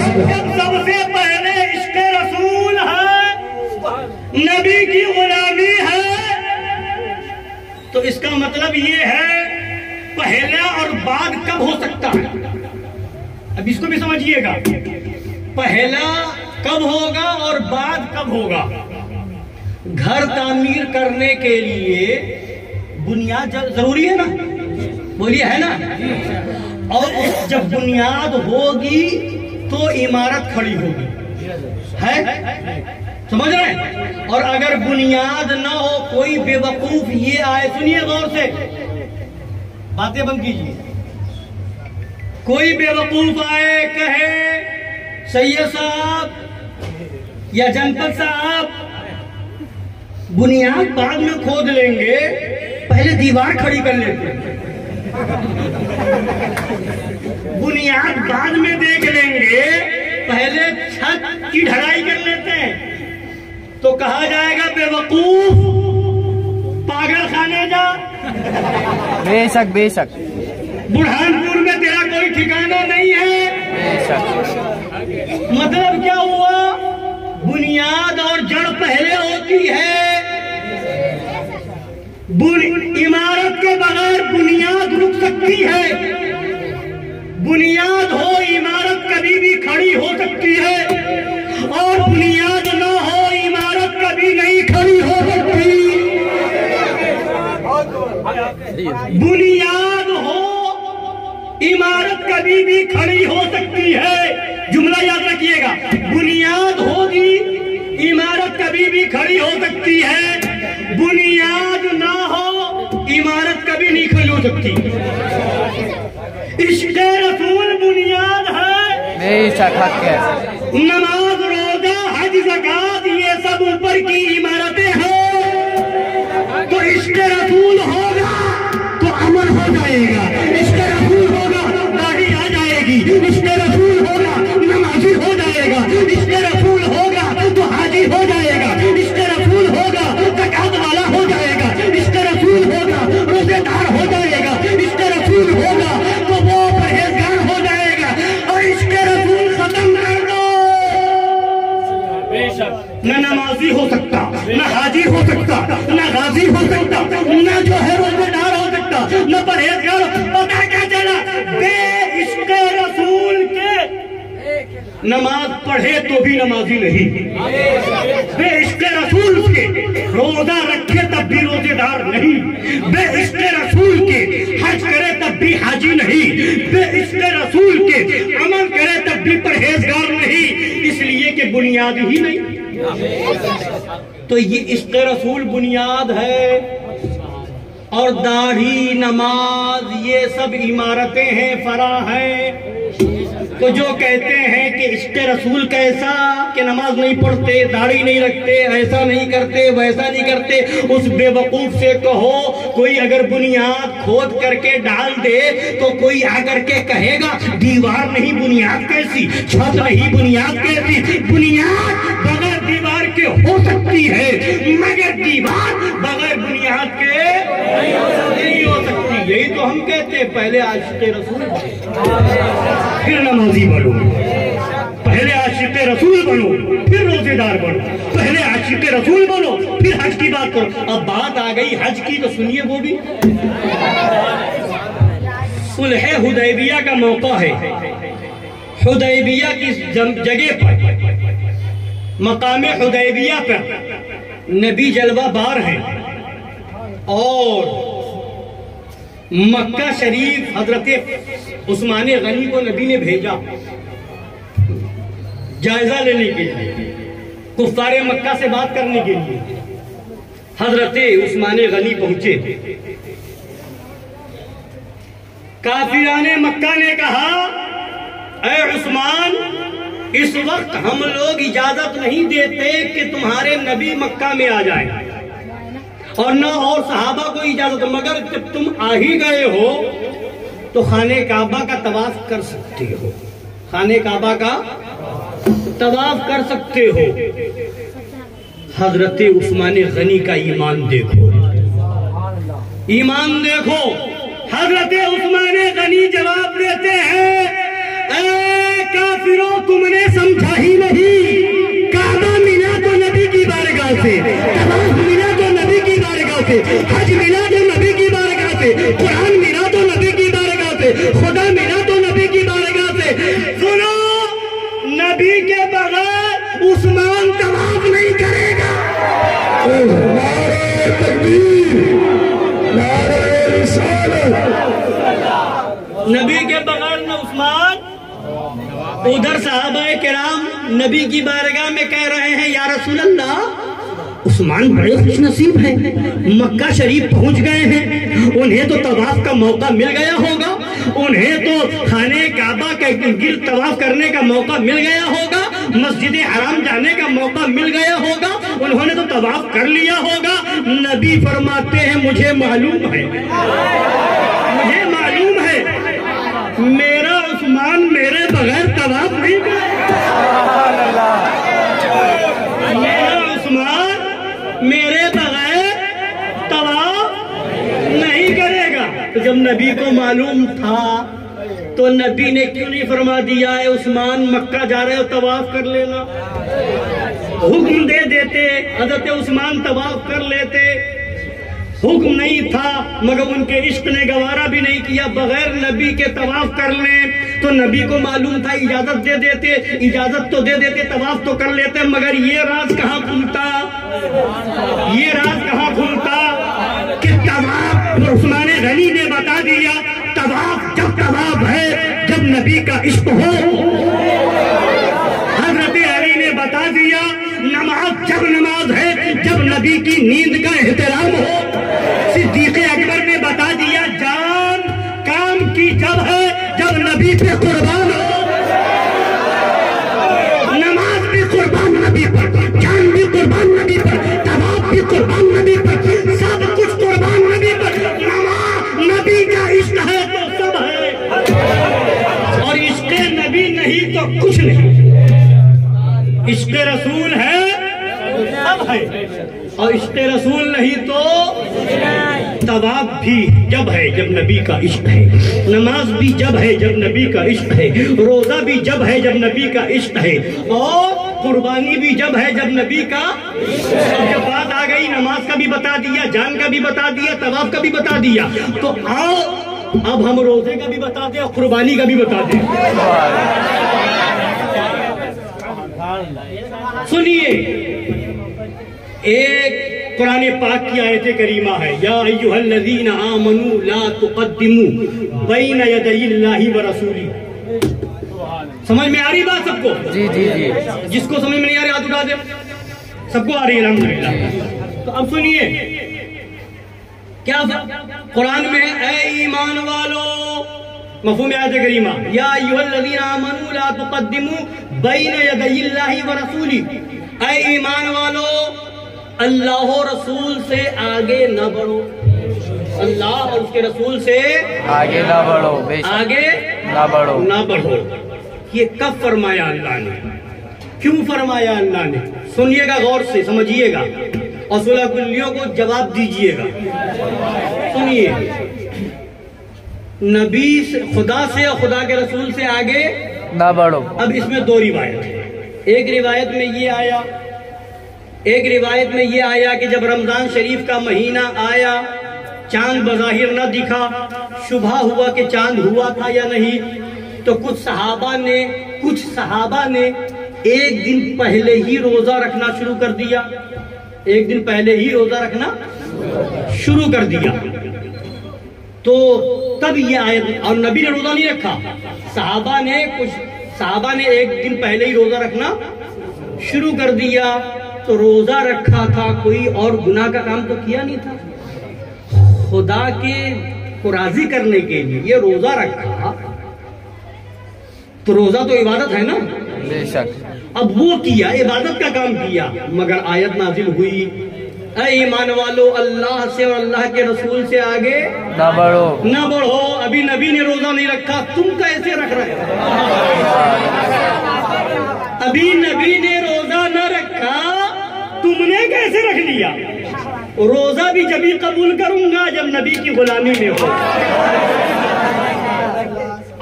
سب سے پہلے عشق رسول ہے، نبی کی غلامی ہے، تو اس کا مطلب یہ ہے پہلا اور بعد کب ہو سکتا ہے؟ اب اس کو بھی سمجھیے گا، پہلا کب ہوگا اور بعد کب ہوگا؟ گھر تعمیر کرنے کے لیے بنیاد ضروری ہے نا، بولیے ہے نا؟ اور جب بنیاد ہوگی تو عمارت کھڑی ہوگی، ہے سمجھ رہے ہیں؟ اور اگر بنیاد نہ ہو، کوئی بے وقوف یہ آئے، سنیے غور سے، باتیں بند کیجیے، کوئی بے وقوف آئے کہے سید صاحب یا جنپت صاحب بنیاد بعد میں کھود لیں گے، پہلے دیوار کھڑی کر لیتے ہیں، بنیاد بعد میں دیکھ لیں گے، پہلے چھت کی ڈھلائی کر لیتے ہیں، تو کہا جائے گا بے وقوف، پاگل خانے جا، بے شک بے شک، برہانپور میں تیرا کوئی ٹھکانہ نہیں ہے۔ بے شک، مطلب کیا ہوا؟ بنیاد اور جڑ پہلے ہوتی ہے، عمارت کے بغیر بنیاد رک سکتی ہے، بنیاد ہو عمارت کبھی بھی کھڑی ہو سکتی ہے، اور بنیاد نہ ہو عمارت کبھی نہیں کھڑی ہو سکتی۔ بنیاد ہو عمارت کبھی بھی کھڑی ہو سکتی ہے، جملہ یاد رکھیے گا، بنیاد ہوگی عمارت کبھی بھی کھڑی ہو سکتی ہے، بنیاد نہ ہو عمارت کبھی نہیں کھڑی ہو سکتی۔ عشق رسول بنیاد ہے، بے شک حق ہے، نماز روزہ حج زکات یہ سب اوپر کی عمارتیں ہیں، تو عشق رسول ہوگا تو عمل ہو جائے گا، عشق رسول ہوگا داڑھی آ جائے گی، عشق رسول ہوگا نمازی ہو جائے گا، عشق رسول ہوگا تو حاجی ہو جائے گا، عشق رسول ہوگا زکات والا ہو جائے گا، عشق رسول ہوگا روزے دار ہو جائے گا، عشق رسول ہوگا تو وہ پرہیزگار ہو جائے گا، اور عشق رسول ختم کر دو، نہ نمازی ہو سکتا، نہ حاجی ہو سکتا، نہ غازی ہو سکتا، نہ جو ہے روزے دار ہو سکتا، نہ پرہیزگار، پتہ کیا چلا؟ بے عشق رسول کے نماز پڑھے تو بھی نمازی نہیں، بے عشق رسول کے روزہ رکھے تب بھی روزے دار نہیں، بے عشق رسول کے حج کرے تب بھی حاجی نہیں، بے عشق رسول کے عمل کرے تب بھی پرہیزگار نہیں، اس لیے کہ بنیاد ہی نہیں۔ تو یہ عشق رسول بنیاد ہے، اور داڑھی نماز یہ سب عمارتیں ہیں، فرع ہیں۔ تو جو کہتے ہیں کہ عشق رسول کیسا کہ نماز نہیں پڑھتے، داڑھی نہیں رکھتے، ایسا نہیں کرتے، ویسا نہیں کرتے، اس بے وقوف سے کہو کوئی اگر بنیاد کھود کر کے ڈال دے تو کوئی آ کر کے کہے گا دیوار نہیں بنیاد کیسی، چھت نہیں بنیاد کیسی، بنیاد بغیر دیوار کے ہو سکتی ہے، مگر دیوار بغیر بنیاد کے نہیں ہو سکتی۔ یہی تو ہم کہتے ہیں، پہلے عاشق رسول پھر نمازی بنو، پہلے عاشق رسول بنو پھر روزے دار بنو، پہلے عاشق رسول بنو پھر حج کی بات کرو۔ اب بات آ گئی حج کی تو سنیے وہ بھی، صلح حدیبیہ کا موقع ہے، حدیبیہ کی جگہ پر، مقام حدیبیہ پر نبی جلوہ بار ہیں، اور مکہ شریف حضرت عثمان غنی کو نبی نے بھیجا جائزہ لینے کے لیے، کفار مکہ سے بات کرنے کے لیے۔ حضرت عثمان غنی پہنچے، کافران مکہ نے کہا اے عثمان، اس وقت ہم لوگ اجازت نہیں دیتے کہ تمہارے نبی مکہ میں آ جائیں، اور نہ اور صحابہ کو اجازت، مگر جب تم آ ہی گئے ہو تو خانہ کعبہ کا طواف کر سکتے ہو، خانہ کعبہ کا طواف کر سکتے ہو۔ حضرت عثمان غنی کا ایمان دیکھو، ایمان دیکھو۔ حضرت عثمان غنی جواب دیتے ہیں اے کافروں، تم نے سمجھا ہی نہیں، کعبہ ملا تو نبی کی بارگاہ سے، طواف ملا تو نبی کی بارگاہ سے، حج ملا تو نبی کی بارگاہ سے، قرآن ملا تو نبی کی بارگاہ سے، خدا ملا تو نبی کی بارگاہ سے۔ سنو، نبی کے بغیر عثمان طواف نہیں کرے گا۔ نعرہ تکبیر، نبی کے بغیر نہ عثمان. ادھر صحابہ کرام نبی کی بارگاہ میں کہہ رہے ہیں یا رسول اللہ عثمان بڑے خوش نصیب ہیں, مکہ شریف پہنچ گئے ہیں, انہیں تو طواف کا موقع مل گیا ہوگا, انہیں تو خانہ کعبہ کے گرد طواف کرنے کا موقع مل گیا ہوگا, مسجد حرام جانے کا موقع مل گیا ہوگا, انہوں نے تو طواف کر لیا ہوگا. نبی فرماتے ہیں مجھے معلوم ہے, مجھے معلوم ہے میرا عثمان میرے بغیر طواف نہیں کرے گا, میرا عثمان میرے بغیر طواف نہیں کرے گا. تو جب نبی کو معلوم تھا تو نبی نے کیوں نہیں فرما دیا اے عثمان مکہ جا رہے ہو طواف کر لینا, حکم دے دیتے, حضرت عثمان طواف کر لیتے. حکم نہیں تھا مگر ان کے عشق نے گوارا بھی نہیں کیا بغیر نبی کے طواف کر لیں. تو نبی کو معلوم تھا اجازت دے دیتے, اجازت تو دے دیتے, طواف تو کر لیتے, مگر یہ راز کہاں کھلتا, یہ راز کہاں کھلتا کہ طواف عثمان غنی نے بتا دیا طواف جب طواف ہے جب نبی کا عشق ہو. حضرت علی نے بتا دیا نماز جب نماز ہے جب نبی کی نیند کا احترام ہو. صدیق اکبر نے بتا دیا جان کام کی جب ہے جب نبی پہ قربان ہو. نماز بھی قربان نبی پر, جان بھی قربان نبی پر, طواف بھی قربان نبی پر, سب کچھ قربان نبی پر. نبی کا عشق ہے تو سب ہے, اور عشق نبی نہیں تو کچھ نہیں. عشق رسول ہے سب ہے, اور عشق رسول نہیں تو طواف بھی جب ہے جب نبی کا عشق ہے, نماز بھی جب ہے جب نبی کا عشق ہے, روزہ بھی جب ہے جب نبی کا عشق ہے, اور قربانی بھی جب ہے جب نبی کا. جب بات آ گئی نماز کا بھی بتا دیا, جان کا بھی بتا دیا, طواف کا بھی بتا دیا, تو آؤ اب ہم روزے کا بھی بتا دیں اور قربانی کا بھی بتا دیں. سنیے, ایک قرآن پاک کی آیت کریمہ ہے یا ایھا الذین آمنوا لا تقدموا بین یدی اللہ ورسولہ. سمجھ میں آ رہی بات سب کو؟ جی جی جی. جس کو سمجھ میں نہیں آ رہی ہاتھ اٹھا دے. سب کو آ رہی ہے الحمدللہ. تو اب سنیے کیا قرآن میں اے ایمان والو, مفہوم آیت کریمہ یا ایھا الذین آمنوا لا تقدموا بین یدی اللہ ورسولہ. اے ایمان والو اللہ و رسول سے آگے نہ بڑھو, اللہ اور اس کے رسول سے آگے نہ بڑھو, آگے نہ بڑھو, نہ بڑھو. یہ کب فرمایا اللہ نے, کیوں فرمایا اللہ نے؟ سنیے گا غور سے, سمجھیے گا اور صلح کلیوں کو جواب دیجئے گا. سنیے, نبی سے خدا سے اور خدا کے رسول سے آگے نہ بڑھو. اب اس میں دو روایت ہے. ایک روایت میں یہ آیا کہ جب رمضان شریف کا مہینہ آیا چاند بظاہر نہ دکھا, شبہ ہوا کہ چاند ہوا تھا یا نہیں, تو کچھ صحابہ نے ایک دن پہلے ہی روزہ رکھنا شروع کر دیا, ایک دن پہلے ہی روزہ رکھنا شروع کر دیا. تو تب یہ آیت, اور نبی نے روزہ نہیں رکھا, صحابہ نے ایک دن پہلے ہی روزہ رکھنا شروع کر دیا. تو روزہ رکھا تھا, کوئی اور گناہ کا کام تو کیا نہیں تھا, خدا کے کو راضی کرنے کے لیے یہ روزہ رکھا. تو روزہ تو عبادت ہے نا, بے شک. اب وہ کیا, عبادت کا کام کیا, مگر آیت نازل ہوئی اے ایمان والو اللہ سے اور اللہ کے رسول سے آگے نہ بڑھو. نہ بڑھو. ابھی نبی نے روزہ نہیں رکھا, تم کیسے رکھ رہے ہو؟ ابھی نبی نے روزہ نہ رکھا, تم نے کیسے رکھ لیا؟ روزہ بھی جبھی قبول کروں گا جب نبی کی غلامی میں ہو.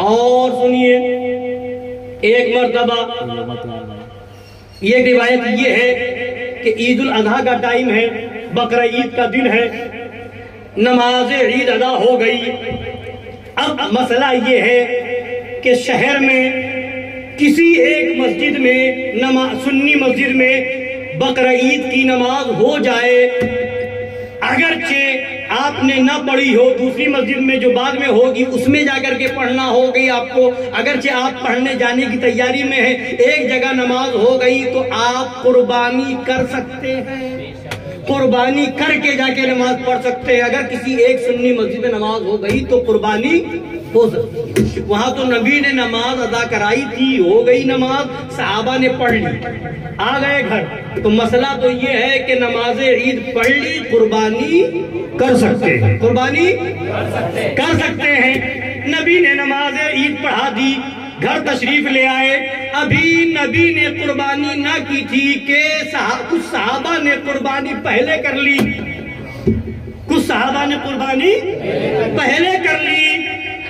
اور سنیے, ایک مرتبہ یہ روایت یہ ہے کہ عید الاضحیٰ کا ٹائم ہے, بقرہ عید کا دن ہے, نماز عید ادا ہو گئی. اب مسئلہ یہ ہے کہ شہر میں کسی ایک مسجد میں, سنی مسجد میں بقرہ عید کی نماز ہو جائے, اگرچہ آپ آپ نے نہ پڑھی ہو، دوسری مسجد میں جو بعد میں ہوگی اس میں جا کر کے پڑھنا ہو گئی آپ کو، اگرچہ آپ پڑھنے جانے کی تیاری میں ہیں، ایک جگہ نماز ہو گئی تو آپ قربانی کر سکتے ہیں، قربانی کر کے جا کے نماز پڑھ سکتے ہیں۔ اگر کسی ایک سنی مسجد میں نماز ہو گئی تو قربانی ہو سکتی ہے۔ وہاں تو نبی نے نماز ادا کرائی تھی، ہو گئی نماز، صحابہ نے پڑھ لی، آ گئے گھر، تو مسئلہ تو یہ ہے کہ نماز عید پڑھ لی، قربانی کر سکتے ہیں، قربانی کر سکتے ہیں۔ نبی نے نماز عید پڑھا دی، گھر تشریف لے آئے، ابھی نبی نے قربانی نہ کی تھی کہ کچھ صحابہ نے قربانی پہلے کر لی، کچھ صحابہ نے قربانی پہلے کر لی۔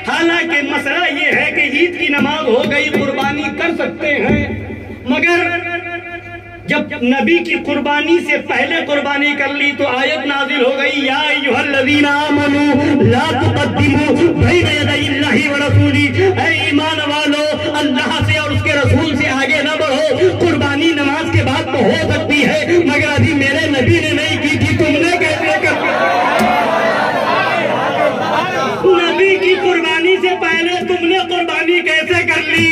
حالانکہ مسئلہ یہ ہے کہ عید کی نماز ہو گئی، قربانی کر سکتے ہیں، مگر جب نبی کی قربانی سے پہلے قربانی کر لی تو آیت نازل ہو گئی، یا ایھا الذین آمنوا لا تقدموا بین یدی اللہ ورسولہ، اے ایمان والو اللہ سے اور اس کے رسول سے آگے نہ بڑھو۔ قربانی نماز کے بعد تو ہو سکتی ہے، مگر ابھی میرے نبی نے نہیں کی تھی، تم نے کیسے کر نبی کی قربانی سے پہلے تم نے قربانی کیسے کر لی؟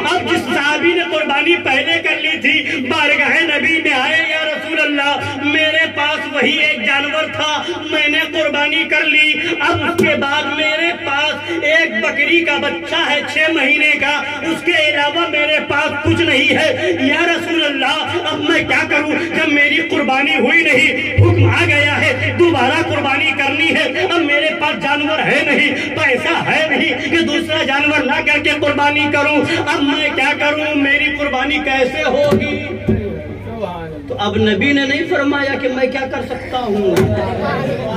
اب جس صحابی نے قربانی پہلے کر لی تھی، بارگاہ نبی میں آئے، یا رسول اللہ میرے پاس وہی ایک جانور تھا، میں نے قربانی کر لی، اب اس کے بعد میرے پاس ایک بکری کا بچہ ہے 6 مہینے کا، اس کے علاوہ میرے پاس کچھ نہیں ہے، یا رسول اللہ اب میں کیا کروں؟ جب میری قربانی ہوئی نہیں، حکم آ گیا ہے دوبارہ قربانی کرنی ہے، اب میرے پاس جانور ہے نہیں، پیسہ ہے نہیں کہ دوسرا جانور لا کر کے قربانی کروں، اب میں کیا کروں؟ میری قربانی کیسے ہوگی؟ تو اب نبی نے نہیں فرمایا کہ میں کیا کر سکتا ہوں،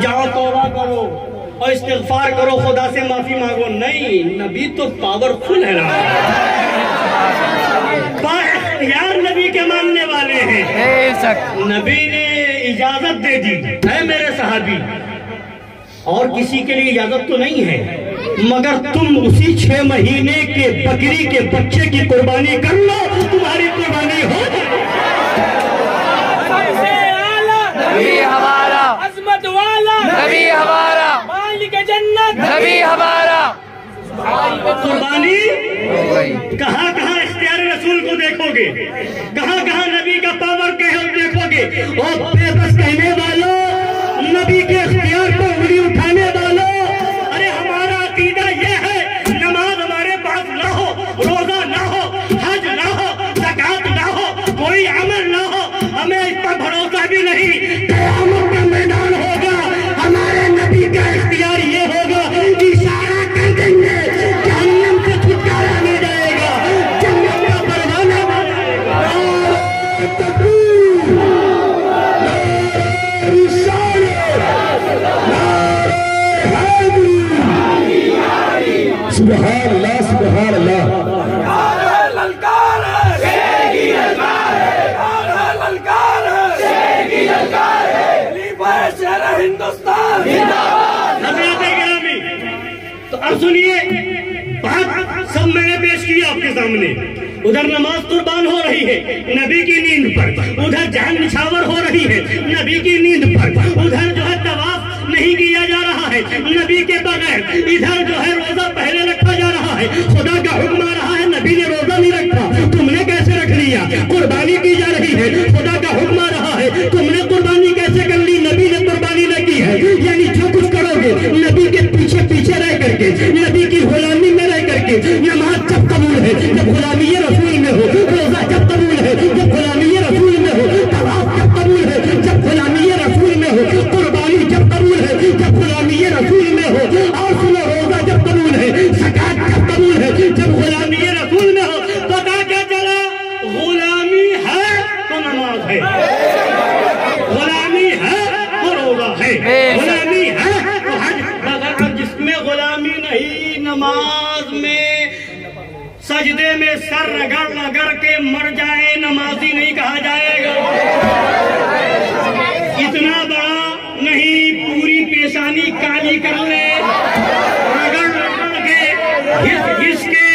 جاؤ توبہ کرو اور استغفار کرو، خدا سے معافی مانگو، نہیں، نبی تو پاورفل ہے نا، اختیار نبی کے ماننے والے ہیں۔ بے شک نبی نے اجازت دے دی، اے میرے صحابی، اور کسی کے لیے اجازت تو نہیں ہے، مگر تم اسی 6 مہینے کے بکری کے بچے کی قربانی کر لو، تمہاری قربانی ہو جائے۔ نبی ہمارا، عظمت والا نبی ہمارا، مالک جنت نبی ہمارا، قربانی ہو گئی۔ کہاں کہاں اختیار رسول کو دیکھو گے، کہاں کہاں نبی کا پاور دیکھو گے، اور بے بس کہنے والوں، نبی کے اختیار کو انگلی اٹھانے والوں، ارے ہمارا عقیدہ یہ ہے، نماز ہمارے پاس نہ ہو، روزہ نہ ہو، حج نہ ہو، زکات نہ ہو، کوئی عمل نہ ہو، ہمیں اس پر بھروسہ بھی نہیں، قیامت کا میدان ہوگا، ہمارے نبی کا اختیار یہ ہوگا، اشارہ کر دیں گے، جہنم سے چھٹکارا مل جائے گا، جنت کا پروانہ بن جائے گا۔ سبحان اللہ، سبحان اللہ۔ للکار خلیفہ شہر ہندوستان، حضرات گرامی، تو اب سنیے، بات سب میں نے پیش کیا آپ کے سامنے، ادھر نماز قربان ہو رہی ہے نبی کی نیند پر، ادھر جان نچھاور ہو رہی ہے نبی کی نیند پر، ادھر جو ہے طواف نہیں کیا جا رہا ہے نبی کے بغیر، ادھر جو ہے روزہ پہلے رکھا جا رہا ہے، خدا کا حکم آ رہا ہے، نبی نے روزہ نہیں رکھا، تم نے کیسے رکھ لیا؟ قربانی کی جا رہی ہے، خدا کا حکم آ رہا ہے، تم نے قربانی کیسے کر لی؟ نبی نے قربانی نہ کی ہے، یعنی جو کچھ کرو گے نبی کے پیچھے پیچھے رہ کر کے، نبی کی غلامی میں رہ کر کے، نماز جب قبول ہے جب غلامی رسول میں ہو، روزہ جب قبول ہے جب غلامی رسول میں ہو، طواف جب قبول ہے جب غلامی رسول میں ہو، قربانی جب قبول ہے جب غلامی رسول میں ہو، اور سنو روزہ جب قبول ہے، زکات جب قبول ہے جب غلامی رسول میں ہو، پتا کیا چلا؟ غلامی ہے تو نماز ہے، غلامی ہے تو روزہ ہے، غلامی ہے تو حج، مگر جس میں غلامی نہیں، نماز میں سجدے میں سر رگڑ رگڑ کے مر جائے، نمازی نہیں کہا جائے گا۔ اتنا بڑا نہیں، پوری پیشانی کالی کر لے، رگڑ رگڑ کے گھس کے،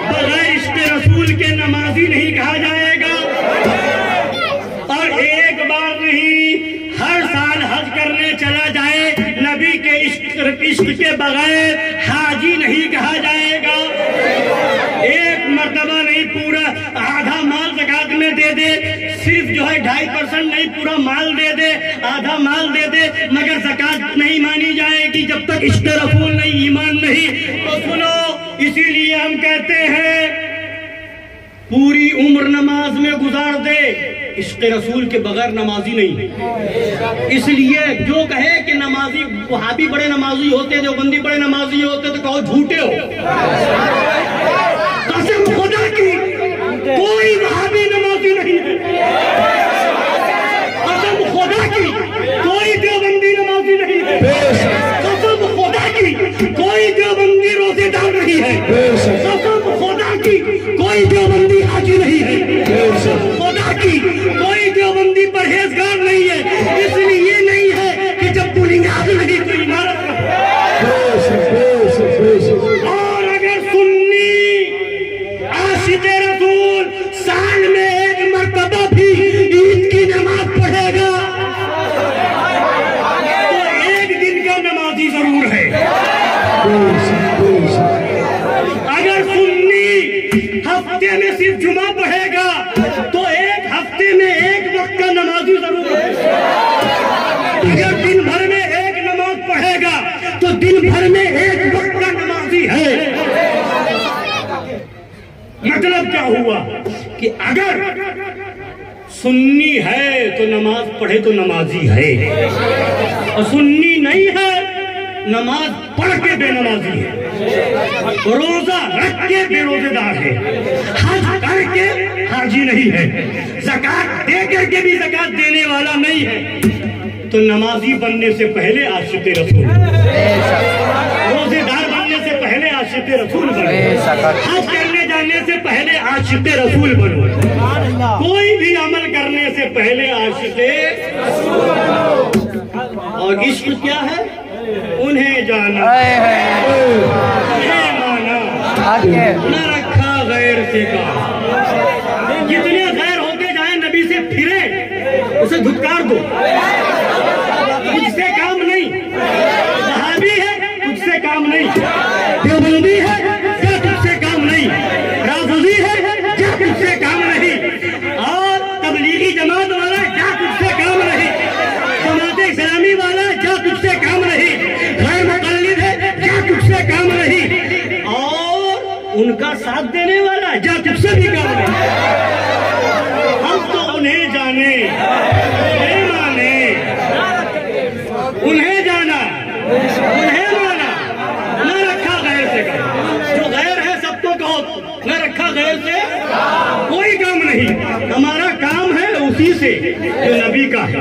بغیر عشق رسول کے نمازی نہیں کہا جائے گا۔ اور ایک بار نہیں، ہر سال حج کرنے چلا جائے، نبی عشق کے بغیر حاجی نہیں کہا جائے گا. ایک مرتبہ نہیں پورا آدھا مال زکات میں دے دے, صرف جو ہے 2.5% نہیں پورا مال دے دے, آدھا مال دے دے, مگر زکات نہیں مانی جائے گی جب تک عشق رسول نہیں, ایمان نہیں. تو سنو, اسی لیے ہم کہتے ہیں پوری عمر نماز میں گزار دے, عشق رسول کے بغیر نمازی نہیں. اس لیے جو کہے کہ نمازی وہابی بڑے نمازی ہوتے, دیوبندی بڑے نمازی ہوتے, تو کہو جھوٹے ہو. قسم خدا کی کوئی وہابی نمازی نہیں ہے, قسم خدا کی کوئی دیوبندی نمازی نہیں ہے, قسم خدا کی کوئی دیوبندی روزے دار نہیں ہے, قسم خدا کی کوئی دیوبندی حاجی نہیں ہے, خدا کی کوئی دیوبندی پرہیزگار نہیں ہے. اس لیے نہیں ہے کہ جب بنیاد نہیں تو عمارت ہے. اور اگر سنی عاشق رسول سال میں ایک مرتبہ بھی عید کی نماز پڑھے گا تو ایک دن کا نمازی ضرور ہے. اگر سنی ہفتے میں صرف جمعہ پڑھے گا تو ایک ہفتے میں ایک وقت کا نمازی ضرور ہے. اگر دن بھر میں ایک نماز پڑھے گا تو دن بھر میں ایک وقت کا نمازی ہے. مطلب کیا ہوا کہ اگر سنی ہے تو نماز پڑھے تو نمازی ہے, اور سنی نہیں ہے نماز پڑھ کے بے نمازی ہے, روزہ رکھ کے بے روزے دار ہے, حج کر کے حاجی نہیں ہے, زکات دے کر کے بھی زکات دینے والا نہیں ہے. تو نمازی بننے سے پہلے عاشق رسول, روزے دار بننے سے پہلے عاشق رسول بنو, حج کرنے جانے سے پہلے عاشق رسول بنو, کوئی بھی عمل کرنے سے پہلے عاشق رسول بنو. اور عشق کیا ہے؟ انہیں جانا, انہیں مانا, نہ رکھا غیر سے کہا. جتنے غیر ہوتے جائیں نبی سے پھرے اسے دھتکار دو, کچھ سے کام نہیں. وہابی ہے کچھ سے کام نہیں, دیوبندی ہے کیا کچھ سے کام نہیں, رافضی ہے کیا کچھ سے کام نہیں, اور تبلیغی جماعت والا کیا کچھ سے کام نہیں, جماعت اسلامی والا کیا کچھ سے کام نہیں, غیر مقلد ہے کیا کچھ سے کام نہیں, اور ان کا ساتھ دینے والا کیا کچھ سے بھی کام نہیں. ہم تو انہیں جانے, انہیں مانے, انہیں جانا, انہیں مانا, نہ رکھا غیر سے کہا. جو غیر ہے سب کو کہو, نہ رکھا غیر سے کوئی کام نہیں. ہمارا کام ہے اسی سے جو نبی کا ہے.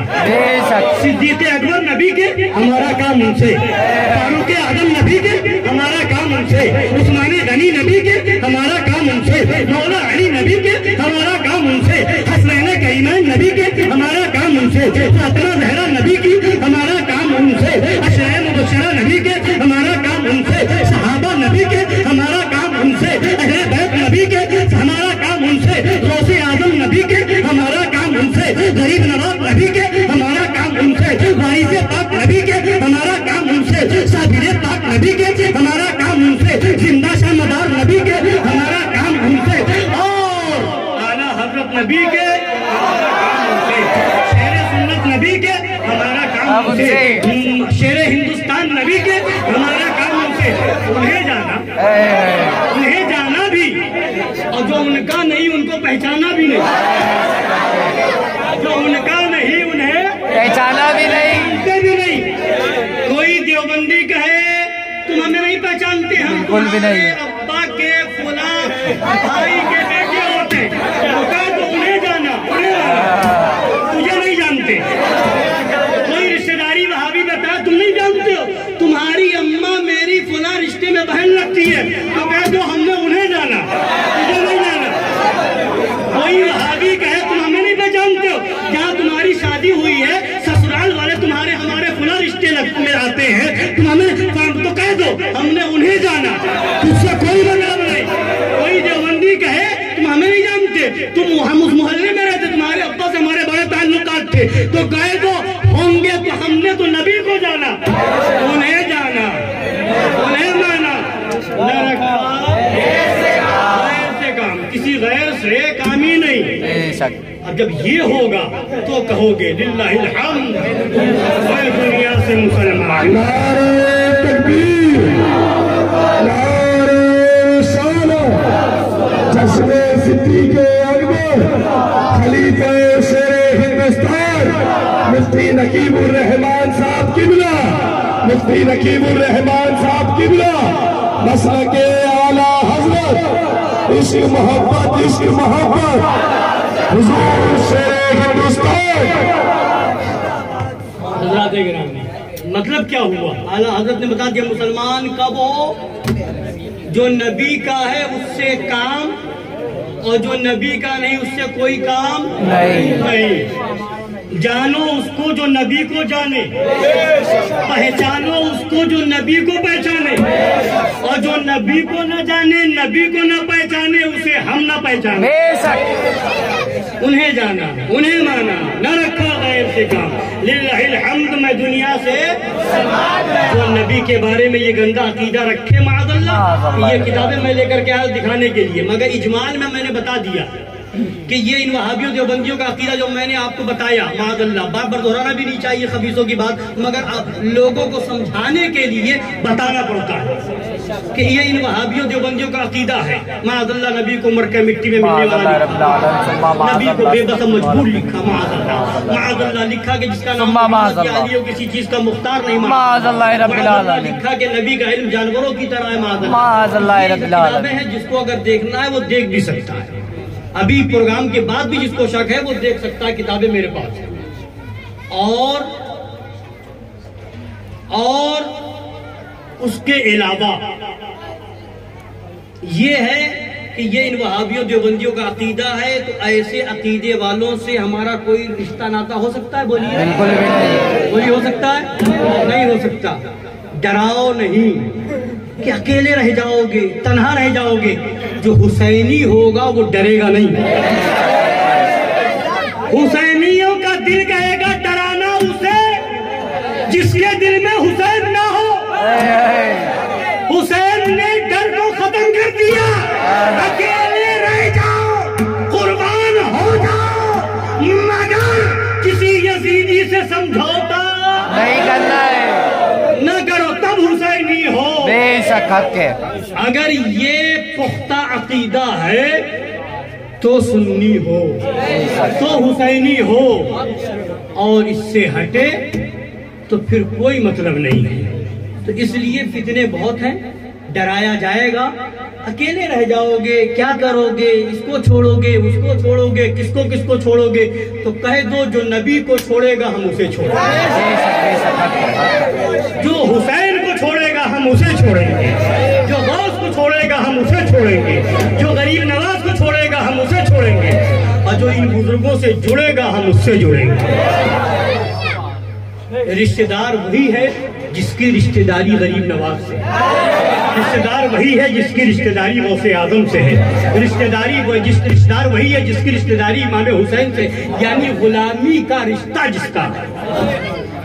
صدیق اکبر نبی کے, ہمارا کام ان سے. فاروق اعظم نبی کے, ہمارا کام ان سے. عثمان غنی نبی کے, ہمارا کام ان سے. مولا علی نبی کے, ہمارا کام ان سے. حسنین کریمین نبی کے, ہمارا کام ان سے. فاطمہ زہرا نبی کی, ہمارا کام ان سے. عشرہ مبشرہ نبی کے, ہمارا کام ان سے. صحابہ نبی کے, ہمارا کام ان سے. اہل بیت نبی کے, ہمارا کام ان سے. غوث اعظم نبی کے, ہمارا کام ان سے. غریب نواز نبی کے, ہمارا کام ان سے. وارث پاک نبی کے, ہمارا کام ان سے. صابر پاک نبی کے, ہمارا کام ان سے. زندہ شاہ مدار نبی کے, ہمارا کام ان سے. اور اعلیٰ حضرت نبی کے, شیر سنت نبی کے, ہمارا کام ان سے. شیر ہندوستان نبی کے, ہمارا کام ان سے. انہیں جانا, انہیں جانا بھی, اور جو ان کا نہیں ان کو پہچانا بھی نہیں. جو ان کا نہیں انہیں پہچانا بھی نہیں, بھی نہیں. کوئی دیوبندی کہے تم ہمیں نہیں پہچانتے, ہم بالکل بھی نہیں. ابا کے فلاں بھائی کے بیٹے ہوتے, تو انہیں جانا, تجھے نہیں جانتے. کوئی رشتہ داری وہابی بتا تم نہیں جانتے ہو, تمہاری اماں میری فلاں رشتے میں بہن لگتی ہے, تو کہہ دو ہم نے انہیں جانا, تجھے نہیں جانا. کوئی وہابی کہے تم ہمیں نہیں پہچانتے ہو, جہاں تمہاری شادی ہوئی ہے سسرال والے تمہارے ہمارے فلاں رشتے میں آتے ہیں, تم ہمیں تو کہہ دو ہم نے انہیں جانا, تجھ سے کوئی مطلب نہیں. کوئی دیوبندی کہے تم ہمیں نہیں جانتے, تم ہم اس محلے میں رہتے, تمہارے ابا سے ہمارے بڑے تعلقات تھے, تو کہہ دو ہوں گے تو ہم نے تو نبی کو جانا, انہیں جانا. شک اور جب یہ ہوگا تو کہو گے للہ الحمد میں دنیا سے مسلمان. نعرہ تکبیر، نعرہ رسالت، جشن صدیق اکبر، خلیفہ شیر ہندوستان مفتی نقیب الرحمان صاحب قبلہ، مفتی نقیب الرحمان صاحب قبلہ، مسلک اعلیٰ حضرت، عشق محبت حضور شیر ہندوستان. حضرات گرامی، مطلب کیا ہوا؟ اعلیٰ حضرت نے بتا دیا مسلمان کب ہو؟ جو نبی کا ہے اس سے کام، اور جو نبی کا نہیں اس سے کوئی کام نہیں. جانو اس کو جو نبی کو جانے، پہچانو اس کو جو نبی کو پہچانے، اور جو نبی کو نہ جانے، نبی کو نہ پہچانے، اسے ہم نہ پہچانے. بے شک انہیں جانا، انہیں مانا، نہ رکھا غیر سے کام. للہ الحمد میں دنیا سے جو نبی کے بارے میں یہ گندہ عقیدہ رکھے معاذ اللہ. یہ کتابیں میں لے کر کے آیا دکھانے کے لیے، مگر اجمال میں نے بتا دیا کہ یہ ان وہابیوں دیوبندیوں کا عقیدہ جو میں نے آپ کو بتایا معاذ اللہ، بار بار دہرانا بھی نہیں چاہیے خبیثوں کی بات، مگر لوگوں کو سمجھانے کے لیے بتانا پڑتا ہے کہ یہ ان وہابیوں دیوبندیوں کا عقیدہ ہے معاذ اللہ. نبی کو مر کے مٹی میں ملنے والا، نبی کو بے بس مجبور لکھا معاذ اللہ. معاذ اللہ لکھا کہ جس کا نام علی کسی چیز کا مختار نہیں معاذ اللہ رب العالمین. لکھا کہ نبی کا علم جانوروں کی طرح ہے معاذ اللہ رب العالمین. ہے جس کو اگر دیکھنا ہے وہ دیکھ بھی سکتا ہے. ابھی پروگرام کے بعد بھی جس کو شک ہے وہ دیکھ سکتا ہے، کتابیں میرے پاس ہیں. اور اس کے علاوہ یہ ہے کہ یہ ان وہابیوں دیوبندیوں کا عقیدہ ہے، تو ایسے عقیدے والوں سے ہمارا کوئی رشتہ ناتا ہو سکتا ہے؟ بولیے بالکل بھی نہیں. بولیے ہو سکتا ہے؟ نہیں ہو سکتا. ڈراؤ نہیں کہ اکیلے رہ جاؤ گے، تنہا رہ جاؤ گے. جو حسینی ہوگا وہ ڈرے گا نہیں. حسینیوں کا دل کہے گا ڈرانا اسے جس کے دل میں حسین نہ ہو. حسین نے ڈر کو ختم کر دیا. اکیلے رہ جاؤ، قربان ہو جاؤ، مگر کسی یزیدی سے سمجھوتا نہیں کرنا ہے. نہ کرو، تب حسینی ہو. بے شک حق ہے. اگر یہ پختہ عقیدہ ہے تو سنی ہو، تو حسینی ہو، اور اس سے ہٹے تو پھر کوئی مطلب نہیں ہے. تو اس لیے فتنے بہت ہیں. ڈرایا جائے گا، اکیلے رہ جاؤ گے، کیا کرو گے، اس کو چھوڑو گے، اس کو چھوڑو گے، کس کو چھوڑو گے. تو کہہ دو جو نبی کو چھوڑے گا ہم اسے چھوڑیں گے، جو حسین کو چھوڑے گا ہم اسے چھوڑیں گے، جو غوث کو چھوڑے گا ہم اسے چھوڑیں گے، جو غریب نواز کو چھوڑے گا ہم اسے چھوڑیں گے، اور جو ان بزرگوں سے جڑے گا ہم اس سے جڑیں گے. رشتہ دار وہی ہے جس کی رشتہ داری غریب نواز سے، رشتہ دار وہی ہے جس کی رشتہ داری غوث اعظم سے ہے، رشتہ دار وہی ہے جس کی رشتہ داری امام حسین سے. یعنی غلامی کا رشتہ جس کا ہے،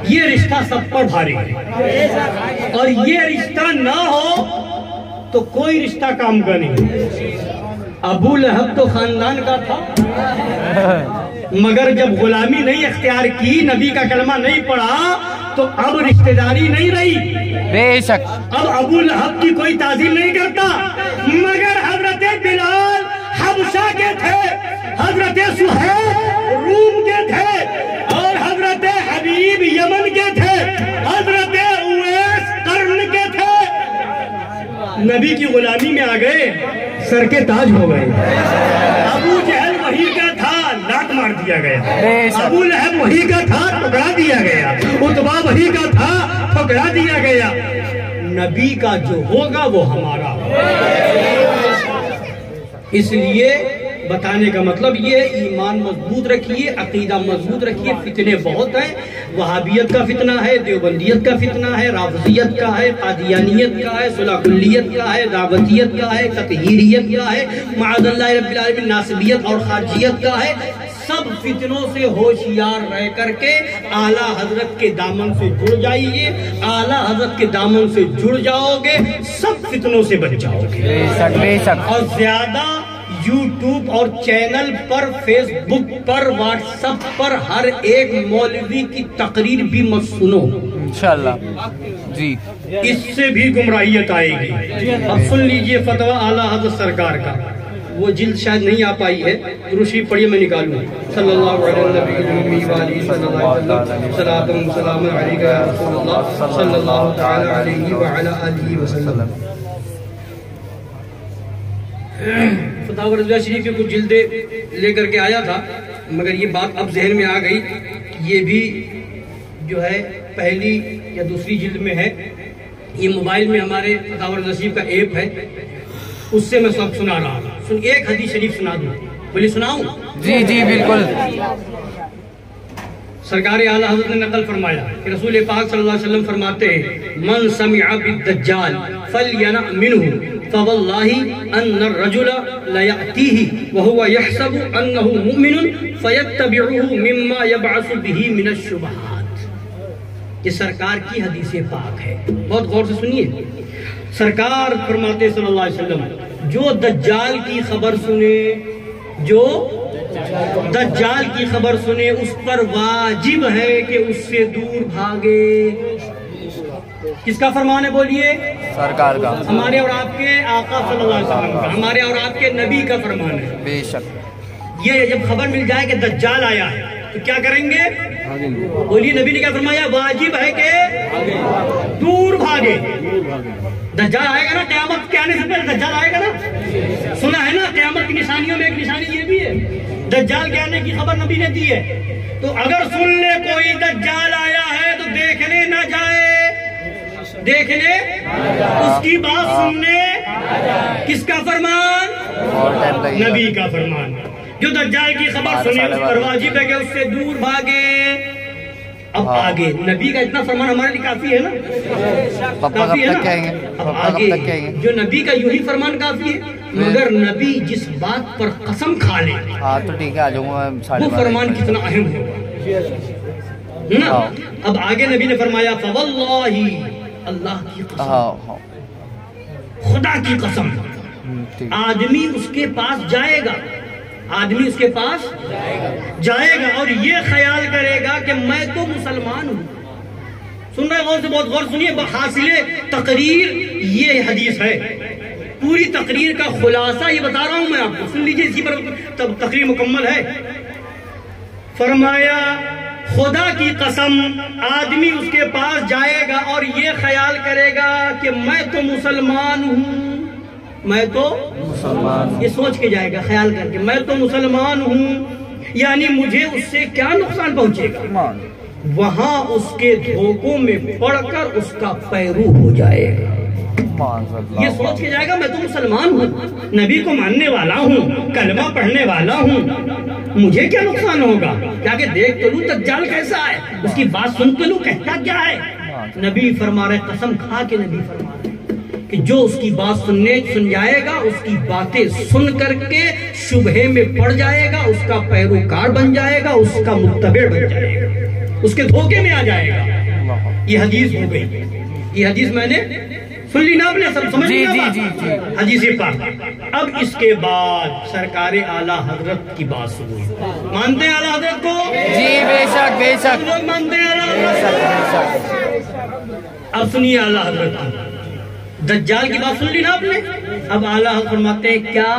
یہ رشتہ سب پر بھاری ہے. اور یہ رشتہ نہ ہو تو کوئی رشتہ کام کا نہیں. ابو لہب تو خاندان کا تھا، مگر جب غلامی نہیں اختیار کی، نبی کا کلمہ نہیں پڑھا، تو اب رشتہ داری نہیں رہی. بے شک اب ابو لہب کی کوئی تعظیم نہیں کرتا. مگر حضرت بلال حبشہ کے تھے، حضرت سہیل روم کے تھے، اور حضرت حبیب یمن کے تھے، حضرت اویس قرن کے تھے. نبی کی غلامی میں آ گئے، سر کے تاج ہو گئے. ابو جہل وہی کا تھا، لات مار دیا گیا. ابو لہب وہی کا تھا، ٹکرا دیا گیا. عتبہ وہی کا تھا، ٹکرا دیا گیا. نبی کا جو ہوگا وہ ہمارا. اس لیے بتانے کا مطلب یہ ہے، ایمان مضبوط رکھیے، عقیدہ مضبوط رکھیے. فتنے بہت ہیں. وہابیت کا فتنہ ہے، دیوبندیت کا فتنہ ہے، رافضیت کا ہے، قادیانیت کا ہے، صلح کلیت کا ہے، دعوتیت کا ہے، تطہیریت کا ہے، معاذ اللہ رب العالمین ناصبیت اور خارجیت کا ہے. سب فتنوں سے ہوشیار رہ کر کے اعلیٰ حضرت کے دامن سے جڑ جائیے. اعلیٰ حضرت کے دامن سے جڑ جاؤ گے، سب فتنوں سے بچ جاؤ گے. بے شک اور زیادہ یوٹیوب اور چینل پر، فیس بک پر، واٹس ایپ پر ہر ایک مولوی کی تقریر بھی مت سنو، انشاءاللہ جی، اس سے بھی گمراہیت آئے گی۔ اب سن لیجئے فتویٰ اعلیٰ حضرت سرکار کا، وہ جلد شاید نہیں آ پائی ہے، روشی پڑھیے میں نکالوں۔ صلی اللہ علیہ نبی وآلہ صلی اللہ علیہ وسلم، صلاۃ و سلام علیک یا رسول اللہ صلی اللہ تعالی علیہ وعلی آلہ وسلم۔ فتاوی رضویہ شریف کے کچھ جلدیں لے کر کے آیا تھا، مگر یہ بات اب ذہن میں آ گئی، یہ بھی جو ہے پہلی یا دوسری جلد میں ہے۔ یہ موبائل میں ہمارے فتاوی رضویہ شریف کا ایپ ہے، اس سے میں سب سنا رہا ہوں۔ ایک حدیث شریف سنا دوں، بولیے سناؤں؟ جی جی بالکل۔ سرکار اعلیٰ حضرت نے نقل فرمایا کہ رسول پاک صلی اللہ علیہ وسلم فرماتے ہیں، من سمع بالدجال فلینع منہ فواللہ ان الرجل لیأتیہ وہو یحسب انہ مؤمن فیتبعہ مما یبعث بہ من الشبہات۔ یہ سرکار کی حدیث پاک ہے، بہت غور سے سنیے۔ سرکار فرماتے صلی اللہ علیہ وسلم، جو دجال کی خبر سنے، جو دجال کی خبر سنے، اس پر واجب ہے کہ اس سے دور بھاگے۔ کس کا فرمان ہے بولیے؟ سرکار کا، ہمارے اور آپ کے آقا صلی اللہ علیہ وسلم کا، ہمارے اور آپ کے نبی کا فرمان ہے۔ بے شک یہ جب خبر مل جائے کہ دجال آیا ہے تو کیا کریں گے؟ بولیے نبی نے کیا فرمایا؟ واجب ہے کہ دور بھاگے۔ دجال آئے گا نا، قیامت کے آنے سے پہلے دجال آئے گا نا، سنا ہے نا؟ قیامت کی نشانیوں میں ایک نشانی یہ بھی ہے، دجال کے آنے کی خبر نبی نے دی ہے۔ تو اگر سن لے کوئی دجال آیا ہے تو دیکھنے نہ جائے، دیکھنے، اس کی بات سننے۔ کس کا فرمان؟ نبی کا فرمان۔ جو دجال کی خبر سنے اس پر واجب ہے کہ اس سے دور بھاگے۔ اب آگے نبی کا اتنا فرمان ہمارے لیے کافی ہے نا؟ کافی ہے نا؟ اب آگے جو نبی کا یوں ہی فرمان کافی ہے، مگر نبی جس بات پر قسم کھا لے تو ٹھیک ہے، آ جاؤں گا، وہ فرمان کتنا اہم ہوگا نا؟ اب آگے نبی نے فرمایا فواللہ، اللہ کی قسم، خدا کی قسم، آدمی اس کے پاس جائے گا، آدمی اس کے پاس جائے گا اور یہ خیال کرے گا کہ میں تو مسلمان ہوں۔ سن رہے غور سے، بہت غور سنیے، حاصل تقریر یہ حدیث ہے، پوری تقریر کا خلاصہ یہ بتا رہا ہوں میں آپ کو، سن لیجئے، اسی پر تب تقریر مکمل ہے۔ فرمایا خدا کی قسم، آدمی اس کے پاس جائے گا اور یہ خیال کرے گا کہ میں تو مسلمان ہوں، میں تو مسلمان، یہ سوچ کے جائے گا، خیال کر کے میں تو مسلمان ہوں، یعنی مجھے اس سے کیا نقصان پہنچے گا؟ وہاں اس کے دھوکوں میں پڑ کر اس کا پیرو ہو جائے گا۔ یہ سوچ کے جائے گا میں تو مسلمان ہوں، نبی کو ماننے والا ہوں، کلمہ پڑھنے والا ہوں، مجھے کیا نقصان ہوگا؟ کیا کہ دیکھ تو لوں دجال کیسا ہے، اس کی بات سن تو لوں کہتا کیا ہے۔ نبی فرما رہے، قسم کھا کے نبی فرما رہے کہ جو اس کی بات سن جائے گا، اس کی باتیں سن کر کے شبہے میں پڑ جائے گا، اس کا پیروکار بن جائے گا، اس کا متبع بن جائے گا، اس کے دھوکے میں آ جائے گا۔ یہ حدیث ہو گئی، یہ حدیث میں نے سن لی نا، آپ نے سب سمجھ لیا حدیث پاک۔ اب اس کے بعد سرکار اعلیٰ حضرت کی بات سنیے، مانتے ہیں اعلیٰ حضرت کو؟ جی بے شک بے شک، لوگ مانتے ہیں اعلیٰ حضرت؟ اب سنیے اعلیٰ حضرت کی، دجال کی بات سن لی نا آپ نے؟ اب اعلیٰ حضرت فرماتے ہیں کیا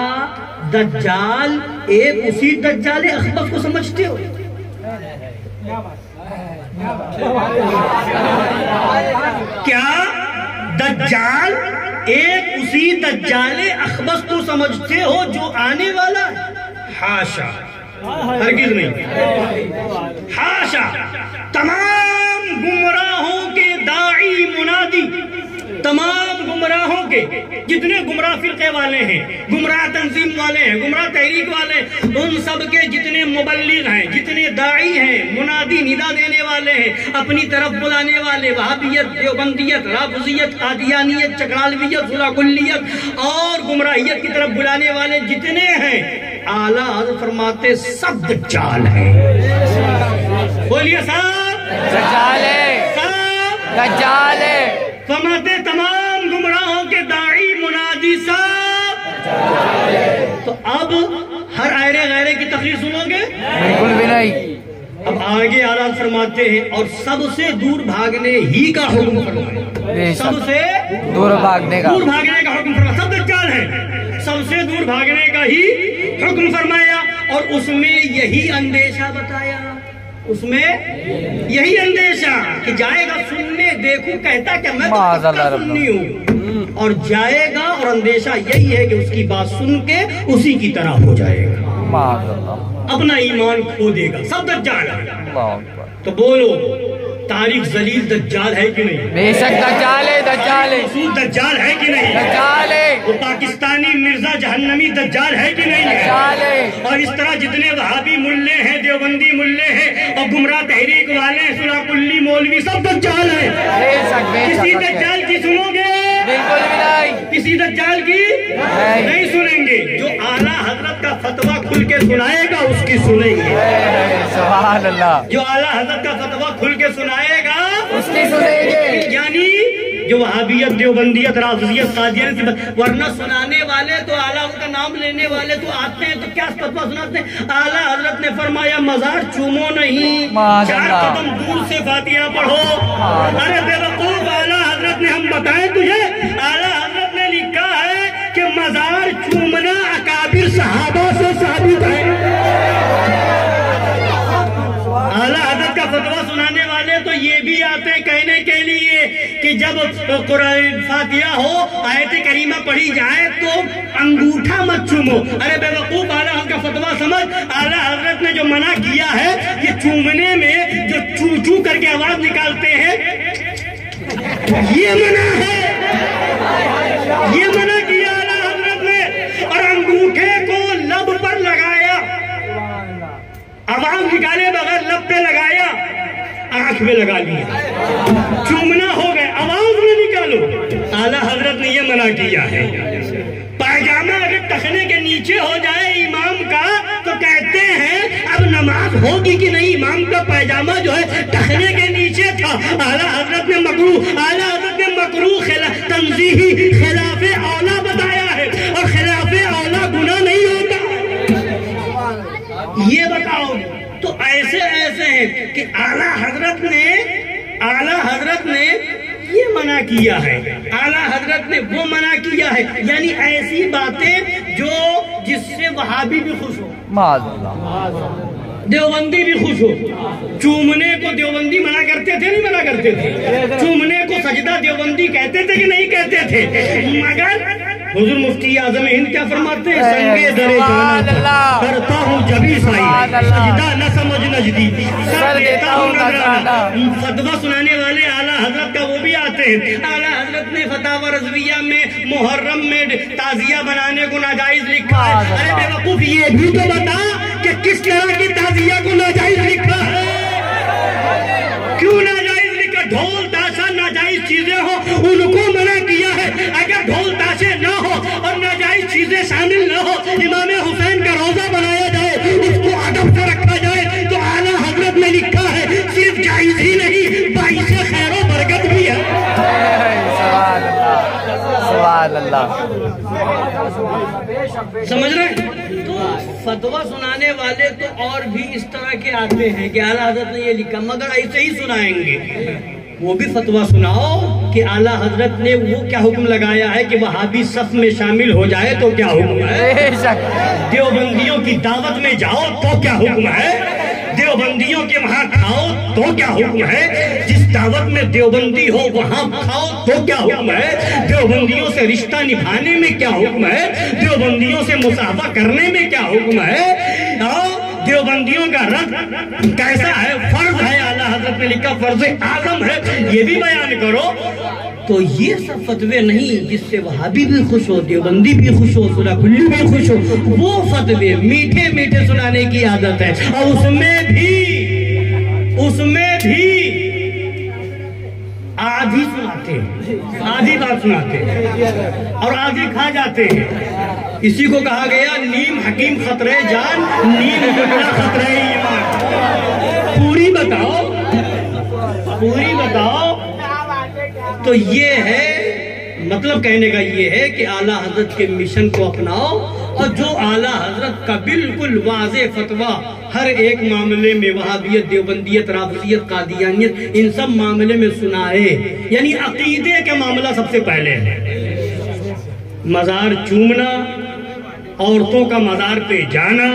دجال ایک اسی دجال اخبث کو سمجھتے ہو؟ کیا دجال ایک اسی دجال اخبث کو سمجھتے ہو جو آنے والا ہے؟ حاشا، ہرگز نہیں، حاشا۔ تمام گمراہوں کے داعی منادی، تمام گمراہوں کے جتنے گمراہ فرقے والے ہیں، گمراہ تنظیم والے ہیں، گمراہ تحریک والے ہیں، ان سب کے جتنے مبلغ ہیں، جتنے داعی ہیں، منادی ندا دینے والے ہیں، اپنی طرف بلانے والے، وہابیت، دیوبندیت، رافضیت، قادیانیت، چکرالویت، خلاکلیت اور گمراہیت کی طرف بلانے والے جتنے ہیں، اعلیٰ حضرت فرماتے سب دجال ہیں۔ بولیے سب دجال ہے، سب دجال ہے، فرماتے تمام گمراہوں کے داعی منادی سب۔ تو اب اب ہر آئرے غیرے کی تقریر سنو گے؟ بالکل بھی نہیں. اب آگے آلہ فرماتے ہیں اور سب سے دور بھاگنے ہی کا حکم فرمایا. سب سے دور بھاگنے کا حکم فرمایا. سب دجال ہے، سب سے دور بھاگنے کا ہی حکم فرمایا اور اس میں یہی اندیشہ بتایا. اس میں یہی اندیشہ کہ جائے گا سننے، دیکھو کہتا کہ میں تو سننی ہوں، اور جائے گا اور اندیشہ یہی ہے کہ اس کی بات سن کے اسی کی طرح ہو جائے گا، اپنا ایمان کھو دے گا. سب دجال ہے. تو بولو تاریخ ذلیل دجال ہے کہ نہیں؟ بے شک دجال ہے، دجال ہے. دجال ہے کہ نہیں؟ دجال ہے. وہ پاکستانی مرزا جہنمی دجال ہے کہ نہیں؟ دجال ہے. اور اس طرح جتنے وہابی ملے ہیں، دیوبندی ملے ہیں اور گمراہ تحریک والے ہیں، سلا کلی مولوی، سب دجال ہیں. بے شک بے کسی شک. دجال کی سنو گے؟ بالکل بھی نہیں. کسی دجال کی نہیں سنیں گے. جو اعلیٰ حضرت کا فتویٰ کھل کے سنائے گا اس کی سنیں گے. سبحان اللہ. جو اعلیٰ حضرت کا فتویٰ کھل کے سنائے گا اس کی سنیں گے. یعنی جو وہابیت، دیوبندیت، رافضیت، قادیانیت، ورنہ سنانے والے تو اعلیٰ ان کا نام لینے والے تو آتے ہیں تو کیا فتویٰ سناتے ہیں؟ اعلیٰ حضرت نے فرمایا مزار چومو نہیں، 4 قدم دور سے فاتحہ پڑھو. ارے بے وقوف، اعلیٰ حضرت نے ہم بتائیں تجھے، اعلیٰ حضرت نے لکھا ہے کہ مزار چومنا اکابر صحابہ سے ثابت ہے. اعلیٰ حضرت کا فتویٰ سنانے والے تو یہ بھی آتے کہنے کے لیے کہ جب قرآن فاتحہ ہو، آیت کریمہ پڑھی جائے تو انگوٹھا مت چومو. ارے بے وقوف، اعلیٰ حضرت کا فتویٰ سمجھ. اعلیٰ حضرت نے جو منع کیا ہے یہ چومنے میں جو چو چو کر کے آواز نکالتے ہیں یہ منع ہے، یہ منع کیا اعلیٰ حضرت نے. اور انگوٹھے کو لب پر لگایا، آواز نکالے بغیر لب پہ لگایا، آنکھ میں لگا لیا، چومنا ہو گئے، آواز میں نکالو. اعلیٰ حضرت نے یہ منع کیا ہے. پائجامہ اگر ٹخنے کے نیچے ہو جائے امام کا تو کہتے ہیں اب نماز ہوگی کہ نہیں. امام کا پائجامہ جو ہے ٹخنے کے نیچے تھا. اعلیٰ حضرت نے مکروہ تنزیہی خلاف اولا بتایا ہے، اور خلاف اولا گناہ نہیں ہوتا. یہ بتاؤ. تو ایسے ہیں کہ اعلیٰ حضرت نے یہ منع کیا ہے، اعلیٰ حضرت نے وہ منع کیا ہے. یعنی ایسی باتیں جس سے وہابی بھی خوش ہو، دیوبندی بھی خوش ہو. چومنے کو دیوبندی منع کرتے تھے نہیں منع کرتے تھے؟ چومنے کو سجدہ دیوبندی کہتے تھے کہ نہیں کہتے تھے؟ مگر حضور مفتی اعظم ہند کیا فرماتے ہیں؟ سنگے درے جانا کرتا ہوں جبھی سائی، سجدہ نہ سمجھ نجدی، سر دیتا ہوں نظرانہ. فتویٰ سنانے والے اعلیٰ حضرت کا وہ بھی آتے ہیں. اعلیٰ حضرت نے فتاوی رضویہ میں محرم میں تعزیہ بنانے کو ناجائز لکھا ہے. ارے بے وقوف، یہ بھی تو بتا کہ کس طرح کی تعزیہ کو ناجائز لکھا ہے. کیوں ناجائز لکھا؟ ڈھول تاشا ناجائز چیزیں ہو ان کو منع کیا ہے. اگر ڈھول تاشے نہ ہو اور ناجائز چیزیں شامل نہ ہو، امام حسین کا روزہ بنایا جائے، اس کو ادب سے رکھا جائے، تو اعلیٰ حضرت نے لکھا ہے صرف جائز ہی نہیں باعث خیر و برکت بھی ہے. سبحان اللہ. سمجھ رہے ہیں؟ تو فتویٰ سنانے والے تو اور بھی اس طرح کے آتے ہیں کہ اعلیٰ حضرت نے یہ لکھا، مگر ایسے ہی سنائیں گے. وہ بھی فتویٰ سناؤ کہ اعلیٰ حضرت نے وہ کیا حکم لگایا ہے کہ وہابی صف میں شامل ہو جائے تو کیا حکم ہے؟ دیوبندیوں کی دعوت میں جاؤ تو کیا حکم ہے؟ دیوبندیوں کے وہاں کھاؤ تو کیا حکم ہے؟ جس دعوت میں دیوبندی ہو وہاں کھاؤ تو کیا حکم ہے؟ دیوبندیوں سے رشتہ نبھانے میں کیا حکم ہے؟ دیوبندیوں سے مصافحہ کرنے میں کیا حکم ہے؟ دیوبندیوں کا رد کیسا ہے؟ فرض ہے. اعلیٰ حضرت نے لکھا فرض اعظم ہے، یہ بھی بیان کرو. تو یہ سب فتوے نہیں جس سے وہابی بھی خوش ہو، دیوبندی بھی خوش ہو، سلا کلی بھی خوش ہو. وہ فتوے میٹھے میٹھے سنانے کی عادت ہے، اور اس میں بھی آدھی سناتے ہیں، آدھی بات سناتے ہیں اور آدھی کھا جاتے ہیں. اسی کو کہا گیا نیم حکیم خطرے جان، نیم ملا خطرے ایمان. پوری بتاؤ. تو یہ ہے مطلب کہنے کا، یہ ہے کہ اعلیٰ حضرت کے مشن کو اپناؤ اور جو اعلیٰ حضرت کا بالکل واضح فتویٰ ہر ایک معاملے میں وہابیت، دیوبندیت، رافضیت، قادیانیت، ان سب معاملے میں سنا ہے. یعنی عقیدے کا معاملہ سب سے پہلے ہے. مزار چومنا، عورتوں کا مزار پہ جانا.